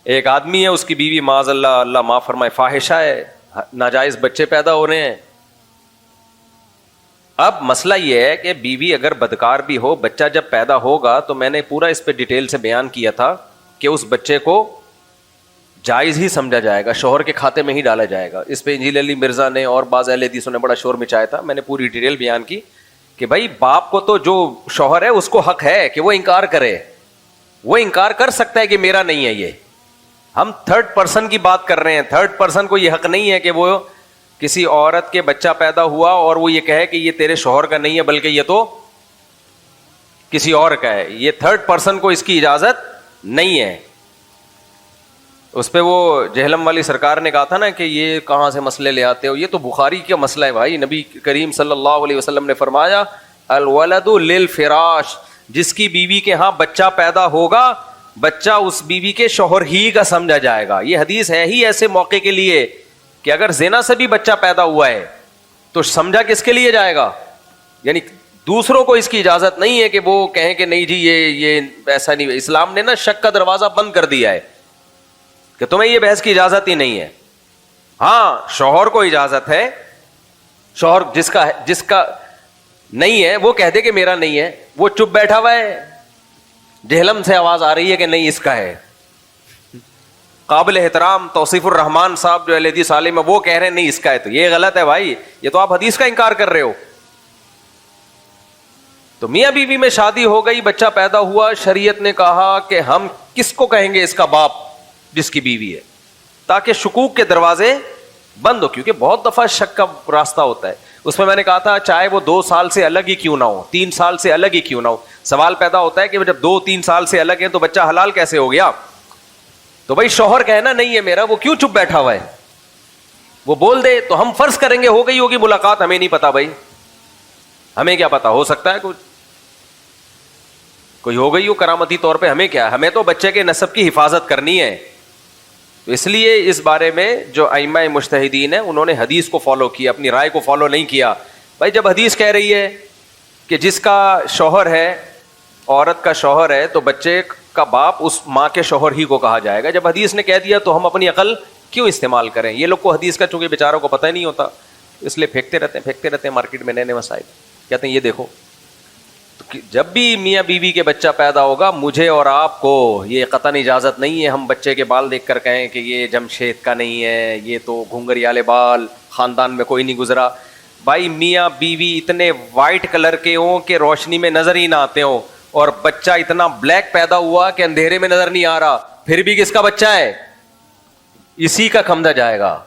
ایک آدمی ہے, اس کی بیوی معاذ اللہ, اللہ معاف فرمائے, فاحشہ ہے, ناجائز بچے پیدا ہو رہے ہیں. اب مسئلہ یہ ہے کہ بیوی اگر بدکار بھی ہو, بچہ جب پیدا ہوگا تو میں نے پورا اس پہ ڈیٹیل سے بیان کیا تھا کہ اس بچے کو جائز ہی سمجھا جائے گا, شوہر کے کھاتے میں ہی ڈالا جائے گا. اس پہ انجیل علی مرزا نے اور بعض اہل حدیثوں نے بڑا شور مچایا تھا. میں نے پوری ڈیٹیل بیان کی کہ بھائی باپ کو تو جو شوہر ہے اس کو حق ہے کہ وہ انکار کرے, وہ انکار کر سکتا ہے کہ میرا نہیں ہے. یہ ہم تھرڈ پرسن کی بات کر رہے ہیں, تھرڈ پرسن کو یہ حق نہیں ہے کہ وہ کسی عورت کے بچہ پیدا ہوا اور وہ یہ کہے کہ یہ تیرے شوہر کا نہیں ہے بلکہ یہ تو کسی اور کا ہے. یہ تھرڈ پرسن کو اس کی اجازت نہیں ہے. اس پہ وہ جہلم والی سرکار نے کہا تھا نا کہ یہ کہاں سے مسئلے لے آتے ہو, یہ تو بخاری کا مسئلہ ہے بھائی. نبی کریم صلی اللہ علیہ وسلم نے فرمایا الولد للفراش, جس کی بیوی کے ہاں بچہ پیدا ہوگا بچہ اس بیوی کے شوہر ہی کا سمجھا جائے گا. یہ حدیث ہے ہی ایسے موقع کے لیے کہ اگر زنا سے بھی بچہ پیدا ہوا ہے تو سمجھا کس کے لیے جائے گا, یعنی دوسروں کو اس کی اجازت نہیں ہے کہ وہ کہیں کہ نہیں جی یہ ایسا نہیں. اسلام نے نا شک کا دروازہ بند کر دیا ہے کہ تمہیں یہ بحث کی اجازت ہی نہیں ہے. ہاں شوہر کو اجازت ہے, شوہر جس کا نہیں ہے وہ کہہ دے کہ میرا نہیں ہے, وہ چپ بیٹھا ہوا ہے, جہلم سے آواز آ رہی ہے کہ نہیں اس کا ہے. قابل احترام توصیف الرحمان صاحب جو اہل حدیث عالم ہے وہ کہہ رہے ہیں نہیں اس کا ہے, تو یہ غلط ہے بھائی, یہ تو آپ حدیث کا انکار کر رہے ہو. تو میاں بیوی میں شادی ہو گئی, بچہ پیدا ہوا, شریعت نے کہا کہ ہم کس کو کہیں گے اس کا باپ جس کی بیوی ہے, تاکہ شکوک کے دروازے بند ہو, کیونکہ بہت دفعہ شک کا راستہ ہوتا ہے. اس میں نے کہا تھا چاہے وہ 2 سال سے الگ ہی کیوں نہ ہو, 3 سال سے الگ ہی کیوں نہ ہو, سوال پیدا ہوتا ہے کہ جب 2-3 سال سے الگ ہیں تو بچہ حلال کیسے ہو گیا. تو بھائی شوہر کہنا نہیں ہے میرا, وہ کیوں چپ بیٹھا ہوا ہے, وہ بول دے تو ہم فرض کریں گے ہو گئی ہوگی ملاقات, ہمیں نہیں پتا بھائی, ہمیں کیا پتا, ہو سکتا ہے کوئی ہو گئی ہو کرامتی طور پہ, ہمیں کیا, ہمیں تو بچے کے نسب کی حفاظت کرنی ہے. تو اس لیے اس بارے میں جو ائمہ مجتہدین ہیں انہوں نے حدیث کو فالو کیا, اپنی رائے کو فالو نہیں کیا. بھائی جب حدیث کہہ رہی ہے کہ جس کا شوہر ہے, عورت کا شوہر ہے, تو بچے کا باپ اس ماں کے شوہر ہی کو کہا جائے گا. جب حدیث نے کہہ دیا تو ہم اپنی عقل کیوں استعمال کریں. یہ لوگ کو حدیث کا چونکہ بیچاروں کو پتہ ہی نہیں ہوتا, اس لیے پھینکتے رہتے ہیں مارکیٹ میں نئے نئے مسائل. کہتے ہیں یہ دیکھو, تو جب بھی میاں بیوی کے بچہ پیدا ہوگا مجھے اور آپ کو یہ قطعاً اجازت نہیں ہے ہم بچے کے بال دیکھ کر کہیں کہ یہ جمشید کا نہیں ہے, یہ تو گھنگریالے بال, خاندان میں کوئی نہیں گزرا. بھائی میاں بیوی اتنے وائٹ کلر کے ہوں کہ روشنی میں نظر ہی نہ آتے ہوں, اور بچہ اتنا بلیک پیدا ہوا کہ اندھیرے میں نظر نہیں آ رہا, پھر بھی کس کا بچہ ہے, اسی کا سمجھا جائے گا.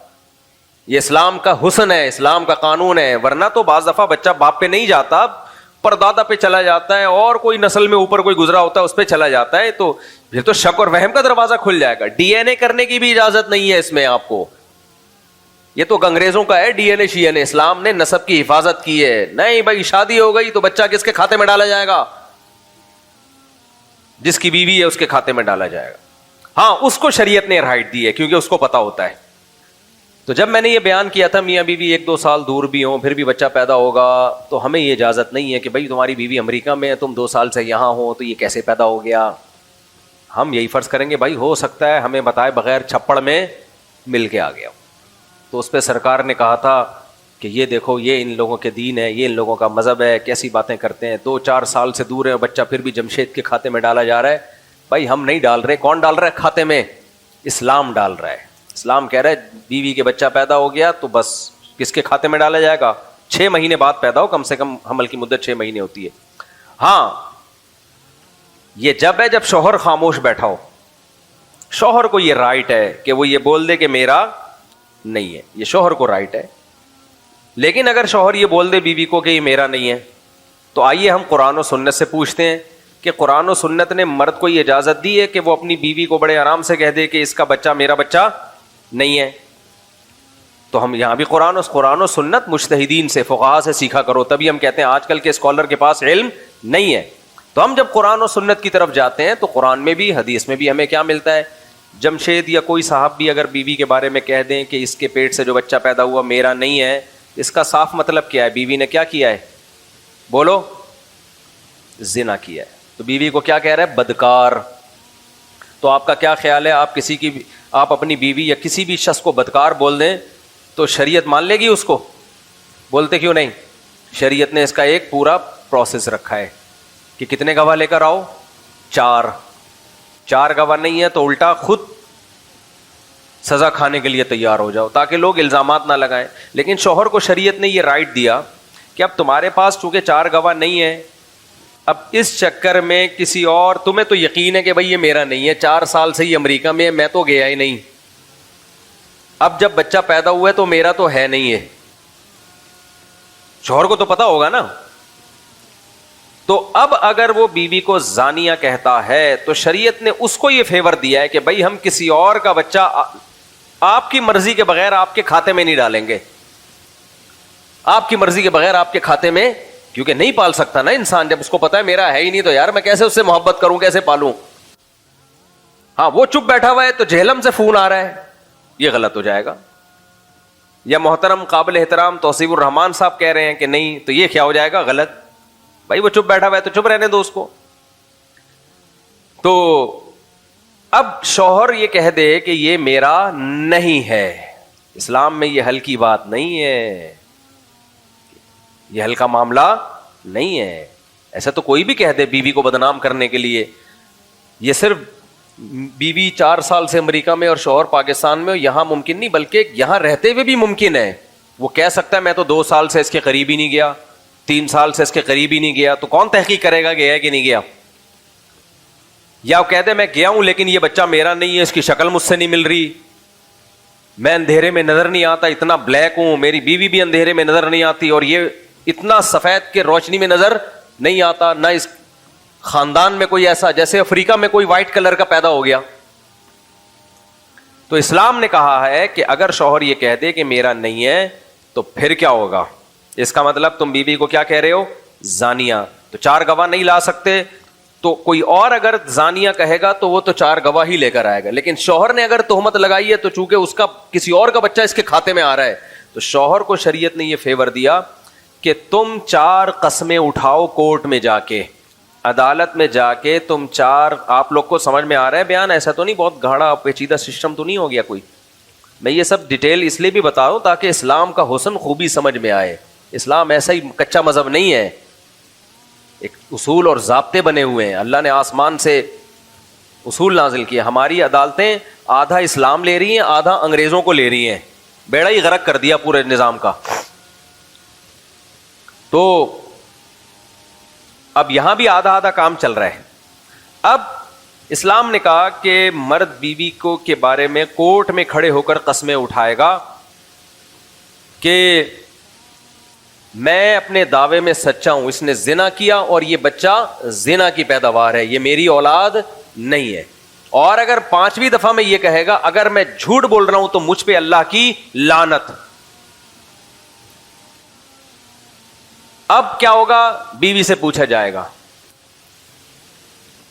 یہ اسلام کا حسن ہے, اسلام کا قانون ہے. ورنہ تو بعض دفعہ بچہ باپ پہ نہیں جاتا, پر دادا پہ چلا جاتا ہے, اور کوئی نسل میں اوپر کوئی گزرا ہوتا ہے اس پہ چلا جاتا ہے, تو پھر تو شک اور وہم کا دروازہ کھل جائے گا. ڈی این اے کرنے کی بھی اجازت نہیں ہے اس میں آپ کو, یہ تو انگریزوں کا ہے ڈی این اے شی این اے. اسلام نے نسب کی حفاظت کی ہے. نہیں بھائی شادی ہو گئی تو بچہ کس کے کھاتے میں ڈالا جائے گا, جس کی بیوی ہے اس کے کھاتے میں ڈالا جائے گا. ہاں اس کو شریعت نے رائٹ دی ہے کیونکہ اس کو پتا ہوتا ہے. تو جب میں نے یہ بیان کیا تھا میاں بیوی 1-2 سال دور بھی ہوں پھر بھی بچہ پیدا ہوگا, تو ہمیں یہ اجازت نہیں ہے کہ بھائی تمہاری بیوی امریکہ میں ہے, تم 2 سال سے یہاں ہو تو یہ کیسے پیدا ہو گیا. ہم یہی فرض کریں گے بھائی ہو سکتا ہے ہمیں بتائے بغیر چھپڑ میں مل کے آ گیا. تو اس پہ سرکار نے کہا تھا کہ یہ دیکھو یہ ان لوگوں کے دین ہے, یہ ان لوگوں کا مذہب ہے, کیسی باتیں کرتے ہیں, 2-4 سال سے دور ہے بچہ پھر بھی جمشید کے کھاتے میں ڈالا جا رہا ہے. بھائی ہم نہیں ڈال رہے, کون ڈال رہا ہے کھاتے میں, اسلام ڈال رہا ہے. اسلام کہہ رہا ہے بیوی کے بچہ پیدا ہو گیا تو بس کس کے کھاتے میں ڈالا جائے گا, 6 مہینے بعد پیدا ہو, کم سے کم حمل کی مدت 6 مہینے ہوتی ہے. ہاں یہ جب ہے جب شوہر خاموش بیٹھا ہو, شوہر کو یہ رائٹ ہے کہ وہ یہ بول دے کہ میرا نہیں ہے, یہ شوہر کو رائٹ ہے. لیکن اگر شوہر یہ بول دے بیوی کو کہ یہ میرا نہیں ہے, تو آئیے ہم قرآن و سنت سے پوچھتے ہیں کہ قرآن و سنت نے مرد کو یہ اجازت دی ہے کہ وہ اپنی بیوی کو بڑے آرام سے کہہ دے کہ اس کا بچہ میرا بچہ نہیں ہے. تو ہم یہاں بھی قرآن و سنت مجتہدین سے, فقہا سے سیکھا کرو. تبھی ہم کہتے ہیں آج کل کے اسکالر کے پاس علم نہیں ہے. تو ہم جب قرآن و سنت کی طرف جاتے ہیں تو قرآن میں بھی حدیث میں بھی ہمیں کیا ملتا ہے, جمشید یا کوئی صاحب بھی اگر بیوی کے بارے میں کہہ دیں کہ اس کے پیٹ سے جو بچہ پیدا ہوا میرا نہیں ہے, اس کا صاف مطلب کیا ہے, بیوی نے کیا کیا ہے, بولو, زنا کیا ہے. تو بیوی کو کیا کہہ رہا ہے, بدکار. تو آپ کا کیا خیال ہے, آپ اپنی بیوی یا کسی بھی شخص کو بدکار بول دیں تو شریعت مان لے گی اس کو؟ بولتے کیوں نہیں؟ شریعت نے اس کا ایک پورا پروسیس رکھا ہے کہ کتنے گواہ لے کر آؤ؟ 4 گواہ نہیں ہے تو الٹا خود سزا کھانے کے لیے تیار ہو جاؤ تاکہ لوگ الزامات نہ لگائیں. لیکن شوہر کو شریعت نے یہ رائٹ دیا کہ اب تمہارے پاس چونکہ 4 گواہ نہیں ہے, اب اس چکر میں کسی اور, تمہیں تو یقین ہے کہ بھائی یہ میرا نہیں ہے, 4 سال سے یہ امریکہ میں ہے, میں تو گیا ہی نہیں, اب جب بچہ پیدا ہوا ہے تو میرا تو ہے نہیں ہے. شوہر کو تو پتا ہوگا نا. تو اب اگر وہ بیوی کو زانیہ کہتا ہے تو شریعت نے اس کو یہ فیور دیا ہے کہ بھائی ہم کسی اور کا بچہ آپ کی مرضی کے بغیر آپ کے کھاتے میں نہیں ڈالیں گے, آپ کی مرضی کے بغیر آپ کے کھاتے میں, کیونکہ نہیں پال سکتا نا انسان, جب اس کو پتا ہے میرا ہے ہی نہیں تو یار میں کیسے اس سے محبت کروں, کیسے پالوں. ہاں وہ چپ بیٹھا ہوا ہے تو جہلم سے فون آ رہا ہے, یہ غلط ہو جائے گا. یا محترم قابل احترام توصیف الرحمان صاحب کہہ رہے ہیں کہ نہیں, تو یہ کیا ہو جائے گا؟ غلط. بھائی وہ چپ بیٹھا ہوا ہے تو چپ رہنے دو اس کو. تو اب شوہر یہ کہہ دے کہ یہ میرا نہیں ہے, اسلام میں یہ ہلکی بات نہیں ہے, یہ ہلکا معاملہ نہیں ہے. ایسا تو کوئی بھی کہہ دے بیوی کو بدنام کرنے کے لیے. یہ صرف بیوی 4 سال سے امریکہ میں اور شوہر پاکستان میں, یہاں ممکن نہیں بلکہ یہاں رہتے ہوئے بھی ممکن ہے. وہ کہہ سکتا ہے میں تو 2 سال سے اس کے قریب ہی نہیں گیا, 3 سال سے اس کے قریب ہی نہیں گیا, تو کون تحقیق کرے گا گیا ہے کہ نہیں گیا؟ یا وہ کہہ دے میں گیا ہوں لیکن یہ بچہ میرا نہیں ہے, اس کی شکل مجھ سے نہیں مل رہی, میں اندھیرے میں نظر نہیں آتا, اتنا بلیک ہوں, میری بیوی بھی اندھیرے میں نظر نہیں آتی, اور یہ اتنا سفید کے روشنی میں نظر نہیں آتا, نہ اس خاندان میں کوئی ایسا, جیسے افریقہ میں کوئی وائٹ کلر کا پیدا ہو گیا. تو اسلام نے کہا ہے کہ اگر شوہر یہ کہہ دے کہ میرا نہیں ہے تو پھر کیا ہوگا؟ اس کا مطلب تم بیوی کو کیا کہہ رہے ہو؟ زانیہ. تو 4 گواہ نہیں لا سکتے تو کوئی اور اگر زانیہ کہے گا تو وہ تو 4 گواہ ہی لے کر آئے گا. لیکن شوہر نے اگر تہمت لگائی ہے تو چونکہ اس کا کسی اور کا بچہ اس کے کھاتے میں آ رہا ہے, تو شوہر کو شریعت نے یہ فیور دیا کہ تم 4 قسمیں اٹھاؤ کورٹ میں جا کے, عدالت میں جا کے تم 4. آپ لوگ کو سمجھ میں آ رہا ہے بیان؟ ایسا تو نہیں بہت گاڑا پیچیدہ سسٹم تو نہیں ہو گیا کوئی؟ میں یہ سب ڈیٹیل اس لیے بھی بتا رہا ہوں تاکہ اسلام کا حسن خوبی سمجھ میں آئے. اسلام ایسا ہی کچا مذہب نہیں ہے, ایک اصول اور ضابطے بنے ہوئے ہیں. اللہ نے آسمان سے اصول نازل کیے. ہماری عدالتیں آدھا اسلام لے رہی ہیں, آدھا انگریزوں کو لے رہی ہیں, بیڑا ہی غرق کر دیا پورے نظام کا. تو اب یہاں بھی آدھا آدھا کام چل رہا ہے. اب اسلام نے کہا کہ مرد بیوی کو کے بارے میں کورٹ میں کھڑے ہو کر قسمیں اٹھائے گا کہ میں اپنے دعوے میں سچا ہوں, اس نے زنا کیا اور یہ بچہ زنا کی پیداوار ہے, یہ میری اولاد نہیں ہے. اور اگر 5ویں دفعہ میں یہ کہے گا اگر میں جھوٹ بول رہا ہوں تو مجھ پہ اللہ کی لعنت. اب کیا ہوگا؟ بیوی سے پوچھا جائے گا,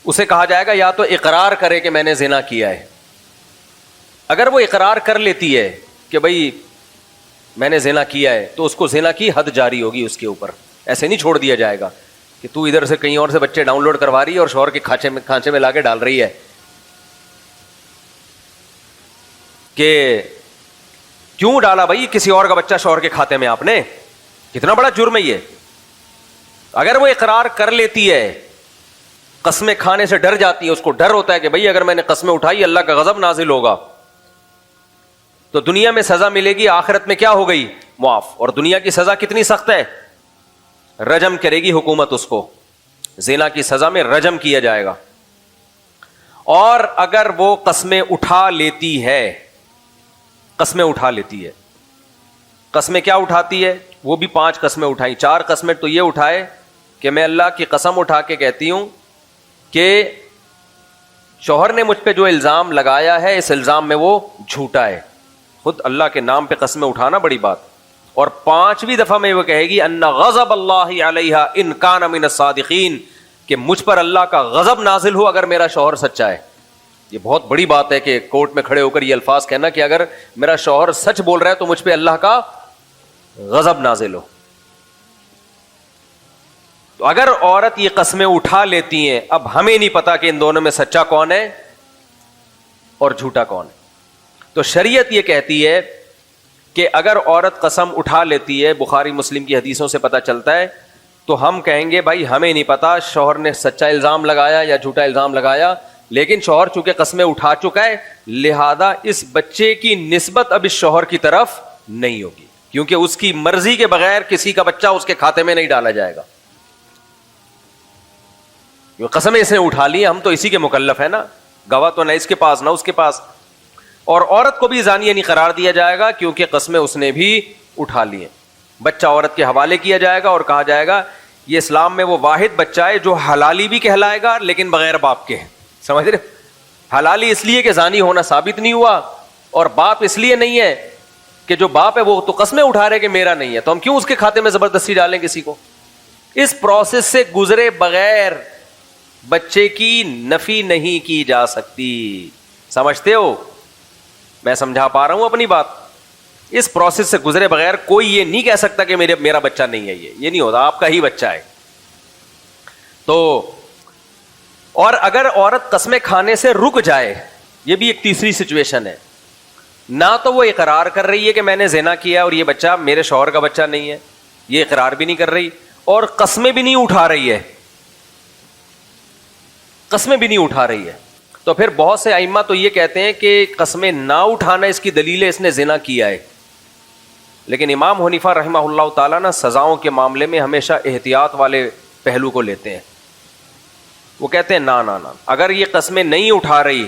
اسے کہا جائے گا یا تو اقرار کرے کہ میں نے زنا کیا ہے. اگر وہ اقرار کر لیتی ہے کہ بھائی میں نے زنا کیا ہے تو اس کو زنا کی حد جاری ہوگی اس کے اوپر. ایسے نہیں چھوڑ دیا جائے گا کہ تو ادھر سے کہیں اور سے بچے ڈاؤن لوڈ کروا رہی ہے اور شوہر کے کھانچے میں لا کے ڈال رہی ہے. کہ کیوں ڈالا بھائی کسی اور کا بچہ شوہر کے کھاتے میں آپ نے؟ کتنا بڑا جرم ہے یہ. اگر وہ اقرار کر لیتی ہے, قسمیں کھانے سے ڈر جاتی ہے, اس کو ڈر ہوتا ہے کہ بھائی اگر میں نے قسمیں اٹھائی اللہ کا غضب نازل ہوگا, تو دنیا میں سزا ملے گی, آخرت میں کیا ہو گئی؟ معاف. اور دنیا کی سزا کتنی سخت ہے؟ رجم کرے گی حکومت اس کو, زنا کی سزا میں رجم کیا جائے گا. اور اگر وہ قسمیں اٹھا لیتی ہے, قسمیں اٹھا لیتی ہے, قسمیں کیا اٹھاتی ہے؟ وہ بھی 5 قسمیں اٹھائیں. 4 قسمیں تو یہ اٹھائے کہ میں اللہ کی قسم اٹھا کے کہتی ہوں کہ شوہر نے مجھ پہ جو الزام لگایا ہے اس الزام میں وہ جھوٹا ہے. خود اللہ کے نام پہ قسمیں اٹھانا بڑی بات. اور 5ویں دفعہ میں وہ کہے گی ان غضب اللہ علیہا ان کان من الصادقین, کہ مجھ پر اللہ کا غضب نازل ہو اگر میرا شوہر سچا ہے. یہ بہت بڑی بات ہے کہ کورٹ میں کھڑے ہو کر یہ الفاظ کہنا کہ اگر میرا شوہر سچ بول رہا ہے تو مجھ پہ اللہ کا غضب نازل ہو. تو اگر عورت یہ قسمیں اٹھا لیتی ہیں, اب ہمیں نہیں پتا کہ ان دونوں میں سچا کون ہے, اور جھوٹا کون ہے. تو شریعت یہ کہتی ہے کہ اگر عورت قسم اٹھا لیتی ہے, بخاری مسلم کی حدیثوں سے پتہ چلتا ہے, تو ہم کہیں گے بھائی ہمیں نہیں پتا شوہر نے سچا الزام لگایا یا جھوٹا الزام لگایا, لیکن شوہر چونکہ قسمیں اٹھا چکا ہے, لہذا اس بچے کی نسبت اب اس شوہر کی طرف نہیں ہوگی, کیونکہ اس کی مرضی کے بغیر کسی کا بچہ اس کے کھاتے میں نہیں ڈالا جائے گا. قسمیں اس نے اٹھا لی, ہم تو اسی کے مکلف ہیں نا, گواہ تو نہ اس کے پاس نہ اس کے پاس. اور عورت کو بھی زانیہ نہیں قرار دیا جائے گا کیونکہ قسمیں اس نے بھی اٹھا لی ہیں. بچہ عورت کے حوالے کیا جائے گا اور کہا جائے گا یہ اسلام میں وہ واحد بچہ ہے جو حلالی بھی کہلائے گا لیکن بغیر باپ کے. سمجھ رہے, حلالی اس لیے کہ زانی ہونا ثابت نہیں ہوا, اور باپ اس لیے نہیں ہے کہ جو باپ ہے وہ تو قسمیں اٹھا رہے کہ میرا نہیں ہے, تو ہم کیوں اس کے کھاتے میں زبردستی ڈالیں کسی کو. اس پروسیس سے گزرے بغیر بچے کی نفی نہیں کی جا سکتی. سمجھتے ہو, میں سمجھا پا رہا ہوں اپنی بات. اس پروسیس سے گزرے بغیر کوئی یہ نہیں کہہ سکتا کہ میرا بچہ نہیں ہے, یہ نہیں ہوتا, آپ کا ہی بچہ ہے. تو اور اگر عورت قسمیں کھانے سے رک جائے, یہ بھی ایک تیسری سچویشن ہے, نہ تو وہ اقرار کر رہی ہے کہ میں نے زنا کیا اور یہ بچہ میرے شوہر کا بچہ نہیں ہے, یہ اقرار بھی نہیں کر رہی, اور قسمیں بھی نہیں اٹھا رہی ہے, قسمیں بھی نہیں اٹھا رہی ہے, تو پھر بہت سے ائمہ تو یہ کہتے ہیں کہ قسمیں نہ اٹھانا اس کی دلیل ہے اس نے زنا کیا ہے. لیکن امام حنیفہ رحمہ اللہ تعالیٰ نا سزاؤں کے معاملے میں ہمیشہ احتیاط والے پہلو کو لیتے ہیں. وہ کہتے ہیں نہ, اگر یہ قسمیں نہیں اٹھا رہی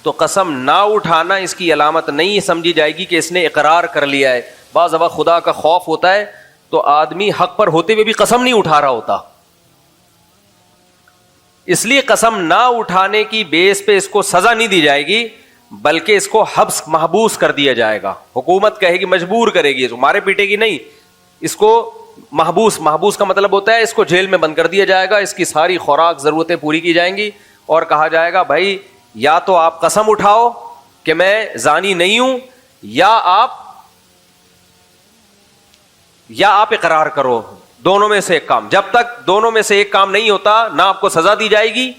تو قسم نہ اٹھانا اس کی علامت نہیں سمجھی جائے گی کہ اس نے اقرار کر لیا ہے. بعض دفعہ خدا کا خوف ہوتا ہے تو آدمی حق پر ہوتے ہوئے بھی قسم نہیں اٹھا رہا ہوتا, اس لیے قسم نہ اٹھانے کی بیس پہ اس کو سزا نہیں دی جائے گی بلکہ اس کو حبس محبوس کر دیا جائے گا. حکومت کہے گی, مجبور کرے گی, مارے پیٹے گی نہیں, اس کو محبوس کا مطلب ہوتا ہے اس کو جیل میں بند کر دیا جائے گا, اس کی ساری خوراک ضرورتیں پوری کی جائیں گی اور کہا جائے گا بھائی یا تو آپ قسم اٹھاؤ کہ میں زانی نہیں ہوں, یا آپ اقرار کرو, دونوں میں سے ایک کام. جب تک دونوں میں سے ایک کام نہیں ہوتا نہ آپ کو سزا دی جائے گی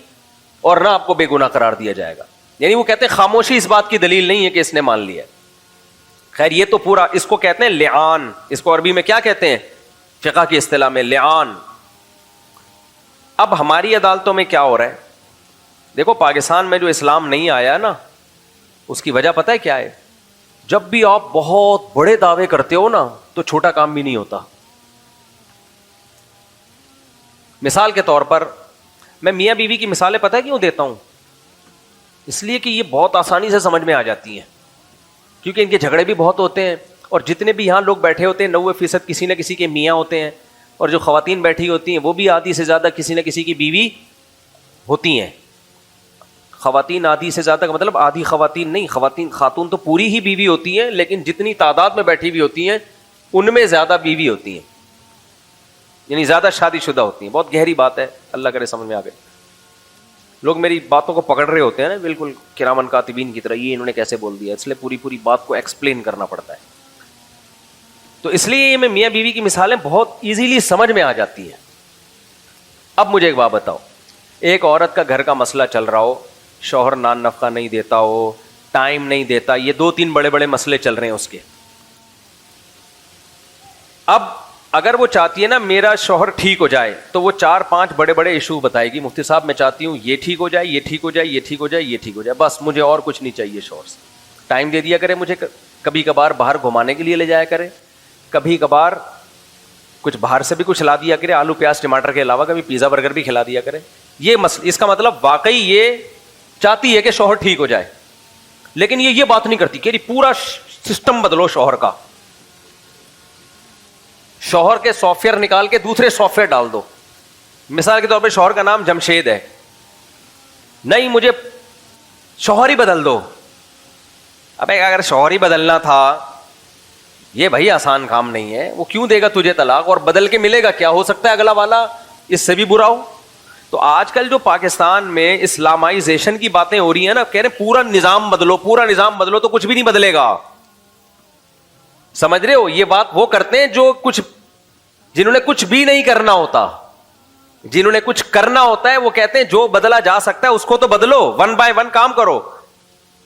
اور نہ آپ کو بے گناہ قرار دیا جائے گا. یعنی وہ کہتے ہیں خاموشی اس بات کی دلیل نہیں ہے کہ اس نے مان لیا. خیر یہ تو پورا اس کو کہتے ہیں لعان, اس کو عربی میں کیا کہتے ہیں, فقہ کی اصطلاح میں لعان. اب ہماری عدالتوں میں کیا ہو رہا ہے, دیکھو پاکستان میں جو اسلام نہیں آیا نا اس کی وجہ پتہ ہے کیا ہے, جب بھی آپ بہت بڑے دعوے کرتے ہو نا تو چھوٹا کام بھی نہیں ہوتا. مثال کے طور پر میں میاں بیوی کی مثالیں پتہ ہے کیوں دیتا ہوں, اس لیے کہ یہ بہت آسانی سے سمجھ میں آ جاتی ہیں, کیونکہ ان کے جھگڑے بھی بہت ہوتے ہیں, اور جتنے بھی یہاں لوگ بیٹھے ہوتے ہیں 90% کسی نہ کسی کے میاں ہوتے ہیں, اور جو خواتین بیٹھی ہوتی ہیں وہ بھی آدھی سے زیادہ کسی نہ کسی کی بیوی ہوتی ہیں. خواتین آدھی سے زیادہ کا مطلب آدھی خواتین نہیں, خاتون تو پوری ہی بیوی ہوتی ہیں, لیکن جتنی تعداد میں بیٹھی ہوئی ہوتی ہیں ان میں زیادہ بیوی ہوتی ہیں, یعنی زیادہ شادی شدہ ہوتی ہیں. بہت گہری بات ہے, اللہ کرے سمجھ میں آ گئے. لوگ میری باتوں کو پکڑ رہے ہوتے ہیں نا بالکل کرامن کاتبین کی طرح, یہ انہوں نے کیسے بول دیا, اس لیے پوری بات کو ایکسپلین کرنا پڑتا ہے. تو اس لیے میں میاں بیوی کی مثالیں بہت ایزیلی سمجھ میں آ جاتی ہیں. اب مجھے ایک بات بتاؤ, ایک عورت کا گھر کا مسئلہ چل رہا ہو, شوہر نان نفقہ نہیں دیتا ہو, ٹائم نہیں دیتا, یہ 2-3 بڑے مسئلے چل رہے ہیں اس کے. اب اگر وہ چاہتی ہے نا میرا شوہر ٹھیک ہو جائے تو وہ 4-5 بڑے ایشو بتائے گی, مفتی صاحب میں چاہتی ہوں یہ ٹھیک ہو جائے, یہ ٹھیک ہو جائے, یہ ٹھیک ہو جائے, یہ ٹھیک ہو جائے, بس مجھے اور کچھ نہیں چاہیے. شوہر سے ٹائم دے دیا کرے, مجھے کبھی کبھار باہر گھمانے کے لیے لے جایا کرے, کبھی کبھار کچھ باہر سے بھی کچھ لا دیا کرے, آلو پیاز ٹماٹر کے علاوہ کبھی پیزا برگر بھی کھلا دیا کرے. یہ اس کا مطلب واقعی یہ چاہتی ہے کہ شوہر ٹھیک ہو جائے, لیکن یہ بات نہیں کرتی کہ پورا سسٹم بدلو شوہر کا, شوہر کے سافٹ ویئر نکال کے دوسرے سافٹ ویئر ڈال دو. مثال کے طور پہ شوہر کا نام جمشید ہے, نہیں مجھے شوہر ہی بدل دو. اب اگر شوہر ہی بدلنا تھا, یہ بھائی آسان کام نہیں ہے, وہ کیوں دے گا تجھے طلاق, اور بدل کے ملے گا, کیا ہو سکتا ہے اگلا والا اس سے بھی برا ہو. تو آج کل جو پاکستان میں اسلامائزیشن کی باتیں ہو رہی ہیں نا, کہہ رہے پورا نظام بدلو, تو کچھ بھی نہیں بدلے گا. سمجھ رہے ہو, یہ بات وہ کرتے ہیں جنہوں نے کچھ بھی نہیں کرنا ہوتا. جنہوں نے کچھ کرنا ہوتا ہے وہ کہتے ہیں جو بدلا جا سکتا ہے اس کو تو بدلو, 1 by 1 کام کرو.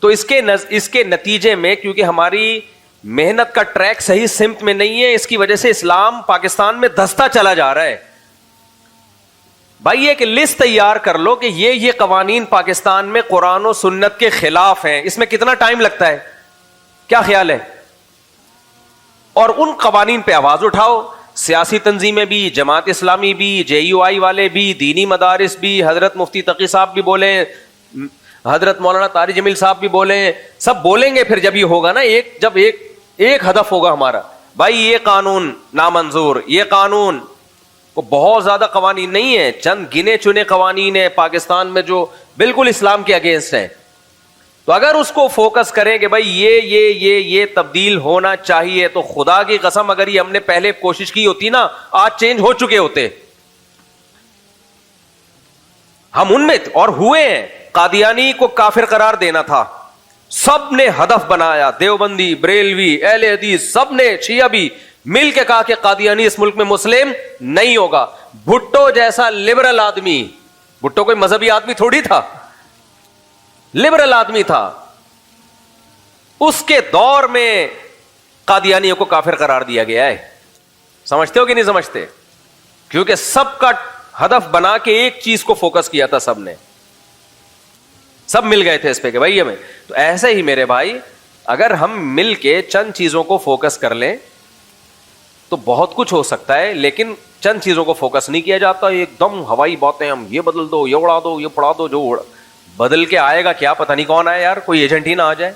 تو اس کے نتیجے میں کیونکہ ہماری محنت کا ٹریک صحیح سمت میں نہیں ہے, اس کی وجہ سے اسلام پاکستان میں دھستا چلا جا رہا ہے. بھائی ایک لسٹ تیار کر لو کہ یہ قوانین پاکستان میں قرآن و سنت کے خلاف ہیں, اس میں کتنا ٹائم لگتا ہے, کیا خیال ہے؟ اور ان قوانین پہ آواز اٹھاؤ. سیاسی تنظیمیں بھی, جماعت اسلامی بھی, JUI والے بھی, دینی مدارس بھی, حضرت مفتی تقی صاحب بھی بولیں, حضرت مولانا طارق جمیل صاحب بھی بولیں, سب بولیں گے. پھر جب یہ ہوگا نا, جب ایک ہدف ہوگا ہمارا, بھائی یہ قانون نامنظور, یہ قانون وہ بہت زیادہ قوانین نہیں ہیں, چند گنے چنے قوانین ہیں پاکستان میں جو بالکل اسلام کے اگینسٹ ہیں. تو اگر اس کو فوکس کریں کہ بھائی یہ تبدیل ہونا چاہیے, تو خدا کی قسم اگر یہ ہم نے پہلے کوشش کی ہوتی نا, آج چینج ہو چکے ہوتے. ہم ان میں اور ہوئے ہیں. قادیانی کو کافر قرار دینا تھا, سب نے ہدف بنایا, دیوبندی, بریلوی, اہل حدیث, سب نے, شیعہ بھی مل کے کہا کہ قادیانی اس ملک میں مسلم نہیں ہوگا. بھٹو جیسا لبرل آدمی, بھٹو کوئی مذہبی آدمی تھوڑی تھا, لبرل آدمی تھا, اس کے دور میں قادیانیوں کو کافر قرار دیا گیا ہے. سمجھتے ہو کہ نہیں سمجھتے؟ کیونکہ سب کا ہدف بنا کے ایک چیز کو فوکس کیا تھا, سب مل گئے تھے اس پہ کہ بھائی ہمیں. تو ایسے ہی میرے بھائی, اگر ہم مل کے چند چیزوں کو فوکس کر لیں تو بہت کچھ ہو سکتا ہے. لیکن چند چیزوں کو فوکس نہیں کیا جاتا, ایک دم ہوائی باتیں, ہم یہ بدل دو, یہ اڑا دو, یہ پڑا دو, جو بدل کے آئے گا کیا پتہ نہیں کون آئے یار, کوئی ایجنٹ ہی نہ آ جائے,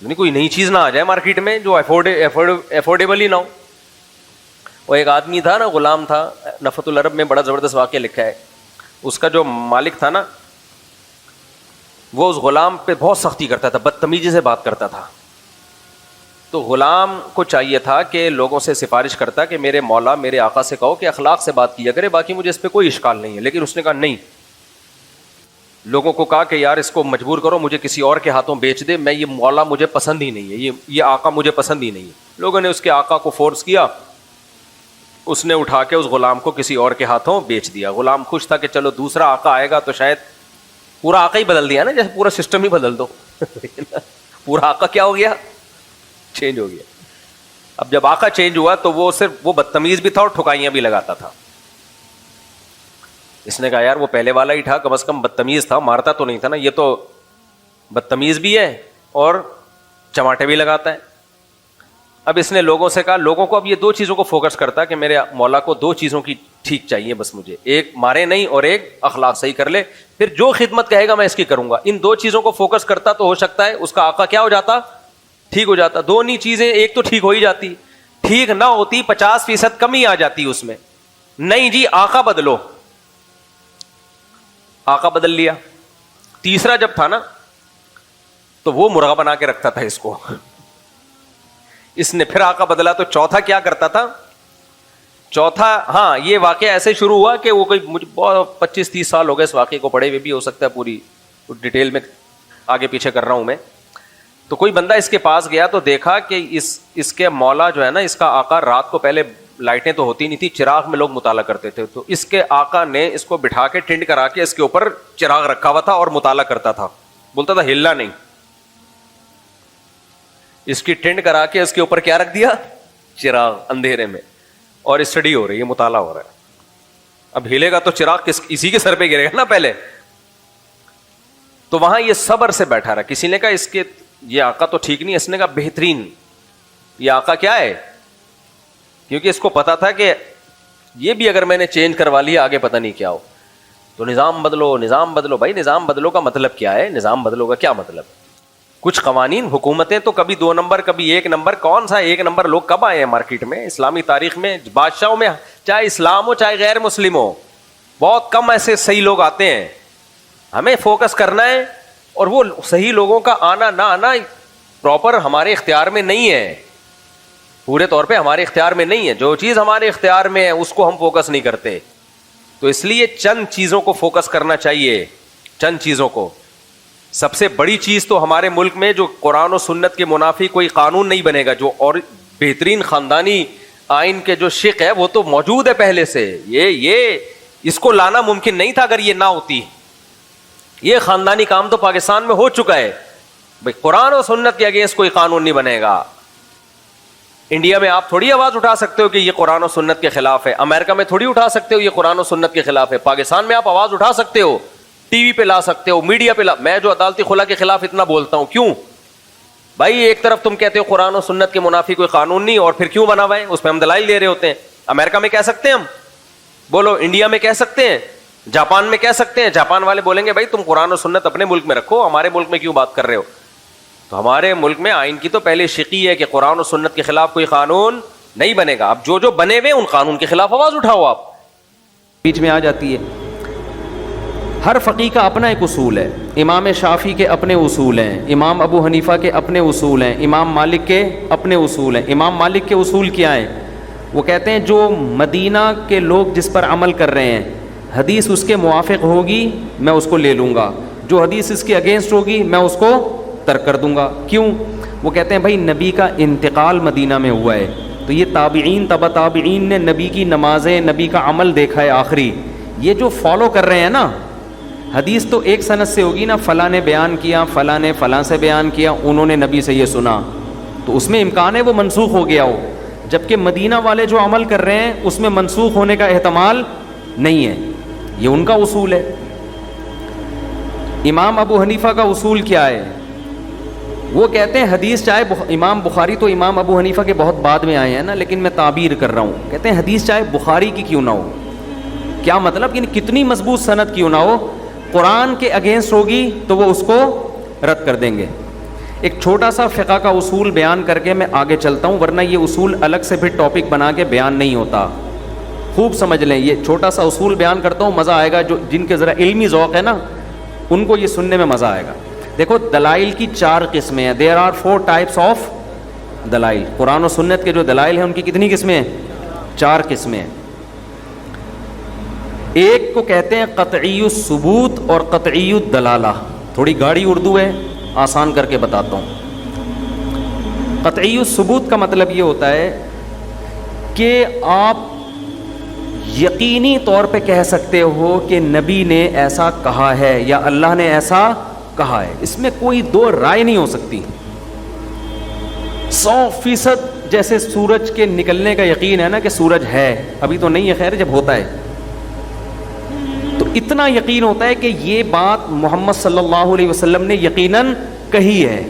یعنی کوئی نئی چیز نہ آ جائے مارکیٹ میں جو افورڈیبل ہی نہ ہو. وہ ایک آدمی تھا نا, غلام تھا, نفت العرب میں بڑا زبردست واقعہ لکھا ہے. اس کا جو مالک تھا نا, وہ اس غلام پہ بہت سختی کرتا تھا, بدتمیزی سے بات کرتا تھا. تو غلام کو چاہیے تھا کہ لوگوں سے سفارش کرتا کہ میرے مولا, میرے آقا سے کہو کہ اخلاق سے بات کیا کرے, باقی مجھے اس پہ کوئی اشکال نہیں ہے. لیکن اس نے کہا نہیں, لوگوں کو کہا کہ یار اس کو مجبور کرو, مجھے کسی اور کے ہاتھوں بیچ دے, میں یہ مولا مجھے پسند ہی نہیں ہے, یہ آقا مجھے پسند ہی نہیں ہے. لوگوں نے اس کے آقا کو فورس کیا, اس نے اٹھا کے اس غلام کو کسی اور کے ہاتھوں بیچ دیا. غلام خوش تھا کہ چلو دوسرا آقا آئے گا تو شاید, پورا آقا ہی بدل دیا نا, جیسے پورا سسٹم ہی بدل دو. پورا آقا کیا ہو گیا, چینج ہو گیا. اب جب آقا چینج ہوا تو وہ صرف وہ بدتمیز بھی تھا اور ٹھکائیاں بھی لگاتا تھا. اس نے کہا یار وہ پہلے والا ہی تھا, کم از کم بدتمیز تھا, مارتا تو نہیں تھا نا, یہ تو بدتمیز بھی ہے اور چماٹے بھی لگاتا ہے. اب اس نے لوگوں سے کہا, لوگوں کو اب یہ دو چیزوں کو فوکس کرتا کہ میرے مولا کو دو چیزوں کی ٹھیک چاہیے بس مجھے, ایک مارے نہیں اور ایک اخلاق صحیح کر لے, پھر جو خدمت کہے گا میں اس کی کروں گا. ان دو چیزوں کو فوکس کرتا تو ہو سکتا ہے اس کا آقا کیا ہو جاتا, ٹھیک ہو جاتا. دونوں چیزیں ایک تو ٹھیک ہو ہی جاتی, ٹھیک نہ ہوتی 50% کمی آ جاتی اس میں. نہیں جی آقا بدلو, آقا بدل لیا. تیسرا جب تھا نا تو وہ مرغا بنا کے رکھتا تھا اس کو. اس نے پھر آقا بدلا تو چوتھا کیا کرتا تھا, چوتھا, ہاں یہ واقعہ ایسے شروع ہوا کہ وہ کوئی مجھے 25-30 سال ہو گئے اس واقعے کو پڑھے ہوئے بھی, ہو سکتا ہے پوری ڈیٹیل میں آگے پیچھے کر رہا ہوں میں. تو کوئی بندہ اس کے پاس گیا تو دیکھا کہ اس کے مولا جو ہے نا, اس کا آقا, رات کو پہلے لائٹیں تو ہوتی نہیں تھی, چراغ میں لوگ مطالعہ کرتے تھے. تو اس کے آقا نے اس کو بٹھا کے ٹنڈ کرا کے اس کے اوپر چراغ رکھا ہوا تھا اور مطالعہ کرتا تھا, بولتا تھا ہلنا نہیں. اس کی ٹنڈ کرا کے اس کے اوپر کیا رکھ دیا, چراغ, اندھیرے میں, اور اسٹڈی ہو رہی ہے, مطالعہ ہو رہا ہے. اب ہلے گا تو چراغ اسی کے سر پہ گرے گا نا پہلے. تو وہاں یہ صبر سے بیٹھا رہا. کسی نے کہا اس کے یہ آقا تو ٹھیک نہیں, اس نے کہا بہترین, یہ آقا کیا ہے, کیونکہ اس کو پتا تھا کہ یہ بھی اگر میں نے چینج کروا لیا آگے پتہ نہیں کیا ہو. تو نظام بدلو, نظام بدلو. بھائی نظام بدلو کا مطلب کیا ہے, نظام بدلو کا کیا مطلب؟ کچھ قوانین, حکومتیں تو کبھی 2 نمبر کبھی 1 نمبر, کون سا 1 نمبر لوگ کب آئے ہیں مارکیٹ میں اسلامی تاریخ میں؟ بادشاہوں میں, چاہے اسلام ہو چاہے غیر مسلم ہو, بہت کم ایسے صحیح لوگ آتے ہیں. ہمیں فوکس کرنا ہے, اور وہ صحیح لوگوں کا آنا نہ آنا پراپر ہمارے اختیار میں نہیں ہے, پورے طور پہ ہمارے اختیار میں نہیں ہے. جو چیز ہمارے اختیار میں ہے اس کو ہم فوکس نہیں کرتے. تو اس لیے چند چیزوں کو فوکس کرنا چاہیے, چند چیزوں کو. سب سے بڑی چیز تو ہمارے ملک میں جو قرآن و سنت کے منافی کوئی قانون نہیں بنے گا, جو اور بہترین خاندانی آئین کے جو شق ہے وہ تو موجود ہے پہلے سے. یہ اس کو لانا ممکن نہیں تھا اگر یہ نہ ہوتی. یہ خاندانی کام تو پاکستان میں ہو چکا ہے بھائی، قرآن و سنت کے اگینسٹ کوئی قانون نہیں بنے گا. انڈیا میں آپ تھوڑی آواز اٹھا سکتے ہو کہ یہ قرآن و سنت کے خلاف ہے، امریکہ میں تھوڑی اٹھا سکتے ہو یہ قرآن و سنت کے خلاف ہے. پاکستان میں آپ آواز اٹھا سکتے ہو، ٹی وی پہ لا سکتے ہو، میڈیا پہ میں جو عدالتی خلا کے خلاف اتنا بولتا ہوں، کیوں بھائی؟ ایک طرف تم کہتے ہو قرآن و سنت کے منافی کوئی قانون نہیں، اور پھر کیوں بنا ہوا ہے؟ اس پہ ہم دلائل دے رہے ہوتے ہیں. امریکہ میں کہہ سکتے ہیں ہم، بولو انڈیا میں کہہ سکتے ہیں، جاپان میں کہہ سکتے ہیں. جاپان والے بولیں گے بھائی تم قرآن و سنت اپنے ملک میں رکھو، ہمارے ملک میں کیوں بات کر رہے ہو؟ تو ہمارے ملک میں آئین کی تو پہلے شقی ہے کہ قرآن و سنت کے خلاف کوئی قانون نہیں بنے گا. اب جو بنے ہوئے ان قانون کے خلاف آواز اٹھاؤ. آپ بیچ میں آ جاتی ہے. ہر فقیہ کا اپنا ایک اصول ہے. امام شافعی کے اپنے اصول ہیں، امام ابو حنیفہ کے اپنے اصول ہیں، امام مالک کے اپنے اصول ہیں. امام مالک کے اصول کیا ہیں؟ وہ کہتے ہیں جو مدینہ کے لوگ جس پر عمل کر رہے ہیں، حدیث اس کے موافق ہوگی میں اس کو لے لوں گا، جو حدیث اس کے اگینسٹ ہوگی میں اس کو ترک کر دوں گا. کیوں؟ وہ کہتے ہیں بھائی نبی کا انتقال مدینہ میں ہوا ہے، تو یہ تابعین تبع تابعین نے نبی کی نمازیں، نبی کا عمل دیکھا ہے آخری. یہ جو فالو کر رہے ہیں نا، حدیث تو ایک سند سے ہوگی نا، فلاں نے بیان کیا، فلاں نے فلاں سے بیان کیا، انہوں نے نبی سے یہ سنا، تو اس میں امکان ہے وہ منسوخ ہو گیا ہو. جبکہ مدینہ والے جو عمل کر رہے ہیں اس میں منسوخ ہونے کا احتمال نہیں ہے. یہ ان کا اصول ہے. امام ابو حنیفہ کا اصول کیا ہے؟ وہ کہتے ہیں حدیث چاہے امام بخاری تو امام ابو حنیفہ کے بہت بعد میں آئے ہیں نا، لیکن میں تعبیر کر رہا ہوں. کہتے ہیں حدیث چاہے بخاری کی کیوں نہ ہو، کیا مطلب؟ یعنی کتنی مضبوط سند کیوں نہ ہو، قرآن کے اگینسٹ ہوگی تو وہ اس کو رد کر دیں گے. ایک چھوٹا سا فقہ کا اصول بیان کر کے میں آگے چلتا ہوں، ورنہ یہ اصول الگ سے پھر ٹاپک بنا کے بیان نہیں ہوتا. خوب سمجھ لیں، یہ چھوٹا سا اصول بیان کرتا ہوں، مزہ آئے گا. جو جن کے ذرا علمی ذوق ہے نا ان کو یہ سننے میں مزہ آئے گا. دیکھو دلائل کی 4 قسمیں ہیں. دیر آر 4 ٹائپس آف دلائل. قرآن و سنت کے جو دلائل ہیں ان کی کتنی قسمیں ہیں؟ 4 قسمیں ہیں. ایک کو کہتے ہیں قطعی الثبوت اور قطعی الدلالہ. تھوڑی گاڑی اردو ہے، آسان کر کے بتاتا ہوں. قطعی الثبوت کا مطلب یہ ہوتا ہے کہ آپ یقینی طور پہ کہہ سکتے ہو کہ نبی نے ایسا کہا ہے یا اللہ نے ایسا کہا ہے، اس میں کوئی دو رائے نہیں ہو سکتی. 100% جیسے سورج کے نکلنے کا یقین ہے نا کہ سورج ہے، ابھی تو نہیں ہے خیر، جب ہوتا ہے تو اتنا یقین ہوتا ہے کہ یہ بات محمد صلی اللہ علیہ وسلم نے یقیناً کہی ہے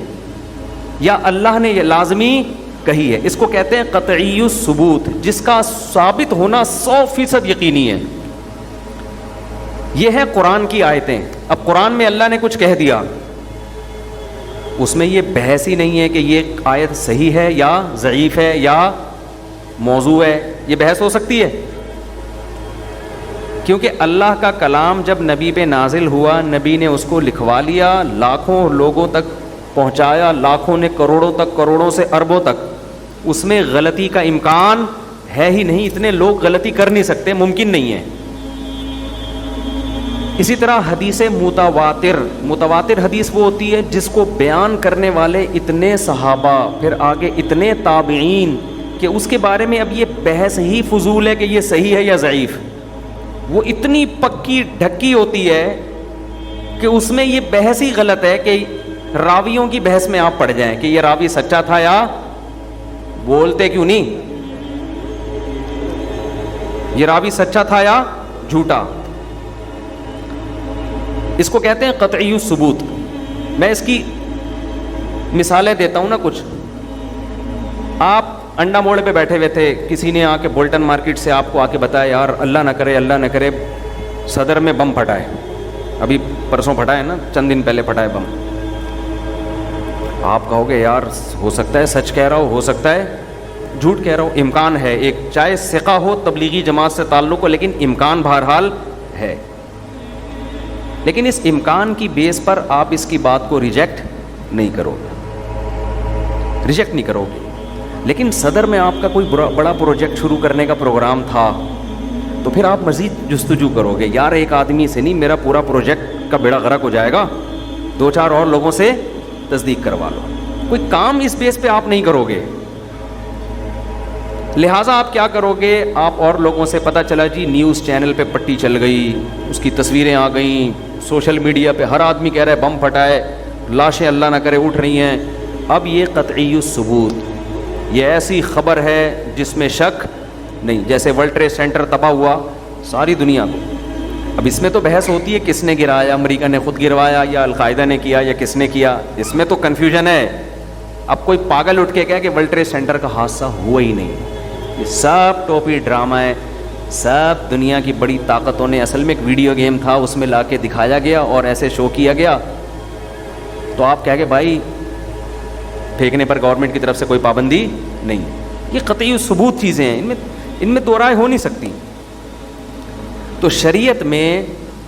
یا اللہ نے یہ لازمی کہی ہے. اس کو کہتے ہیں قطعی الثبوت، جس کا ثابت ہونا 100% یقینی ہے. یہ ہے قرآن کی آیتیں. اب قرآن میں اللہ نے کچھ کہہ دیا، اس میں یہ بحث ہی نہیں ہے کہ یہ آیت صحیح ہے یا ضعیف ہے یا موضوع ہے. یہ بحث ہو سکتی ہے؟ کیونکہ اللہ کا کلام جب نبی پہ نازل ہوا، نبی نے اس کو لکھوا لیا، لاکھوں لوگوں تک پہنچایا، لاکھوں نے کروڑوں تک، کروڑوں سے اربوں تک. اس میں غلطی کا امکان ہے ہی نہیں. اتنے لوگ غلطی کر نہیں سکتے، ممکن نہیں ہے. اسی طرح حدیث متواتر حدیث وہ ہوتی ہے جس کو بیان کرنے والے اتنے صحابہ، پھر آگے اتنے تابعین، کہ اس کے بارے میں اب یہ بحث ہی فضول ہے کہ یہ صحیح ہے یا ضعیف. وہ اتنی پکی ڈھکی ہوتی ہے کہ اس میں یہ بحث ہی غلط ہے کہ راویوں کی بحث میں آپ پڑ جائیں کہ یہ راوی سچا تھا یا بولتے کیوں نہیں، یہ راوی سچا تھا یا جھوٹا. اس کو کہتے ہیں قطعی الثبوت. میں اس کی مثالیں دیتا ہوں نا کچھ. آپ انڈا موڑے پہ بیٹھے ہوئے تھے، کسی نے آ کے بولٹن مارکیٹ سے آپ کو آ کے بتایا یار اللہ نہ کرے صدر میں بم پھٹا ہے، ابھی پرسوں پھٹا ہے نا، چند دن پہلے پھٹا ہے بم. آپ کہو گے یار ہو سکتا ہے سچ کہہ رہا ہو سکتا ہے جھوٹ کہہ رہا ہو. امکان ہے، ایک چاہے ثقہ ہو، تبلیغی جماعت سے تعلق ہو، لیکن امکان بہرحال ہے. لیکن اس امکان کی بیس پر آپ اس کی بات کو ریجیکٹ نہیں کرو گے. لیکن صدر میں آپ کا کوئی بڑا پروجیکٹ شروع کرنے کا پروگرام تھا تو پھر آپ مزید جستجو کرو گے، یار ایک آدمی سے نہیں میرا پورا پروجیکٹ کا بیڑا غرق ہو جائے گا، 2-4 اور لوگوں سے تصدیق کروا لو. کوئی کام اس بیس پہ آپ نہیں کرو گے. لہٰذا آپ کیا کرو گے, آپ اور لوگوں سے پتہ چلا جی نیوز چینل پہ پٹی چل گئی, اس کی تصویریں آ گئیں, سوشل میڈیا پہ ہر آدمی کہہ رہا ہے بم پھٹا ہے, لاشیں اللہ نہ کرے اٹھ رہی ہیں. اب یہ قطعی الثبوت, یہ ایسی خبر ہے جس میں شک نہیں. جیسے ورلڈ ٹریڈ سینٹر تباہ ہوا ساری دنیا کو, اب اس میں تو بحث ہوتی ہے کس نے گرایا, امریکہ نے خود گروایا یا القاعدہ نے کیا یا کس نے کیا, اس میں تو کنفیوژن ہے. اب کوئی پاگل اٹھ کے کہے کہ ورلڈ ٹریڈ سینٹر کا حادثہ ہوا ہی نہیں, یہ سب ٹوپی ڈرامہ ہے, سب دنیا کی بڑی طاقتوں نے, اصل میں ایک ویڈیو گیم تھا اس میں لا کے دکھایا گیا اور ایسے شو کیا گیا. تو آپ کہہ کہ بھائی پھینکنے پر گورنمنٹ کی طرف سے کوئی پابندی نہیں. یہ قطعی الثبوت چیزیں ہیں, ان میں دو رائے ہو نہیں سکتی. تو شریعت میں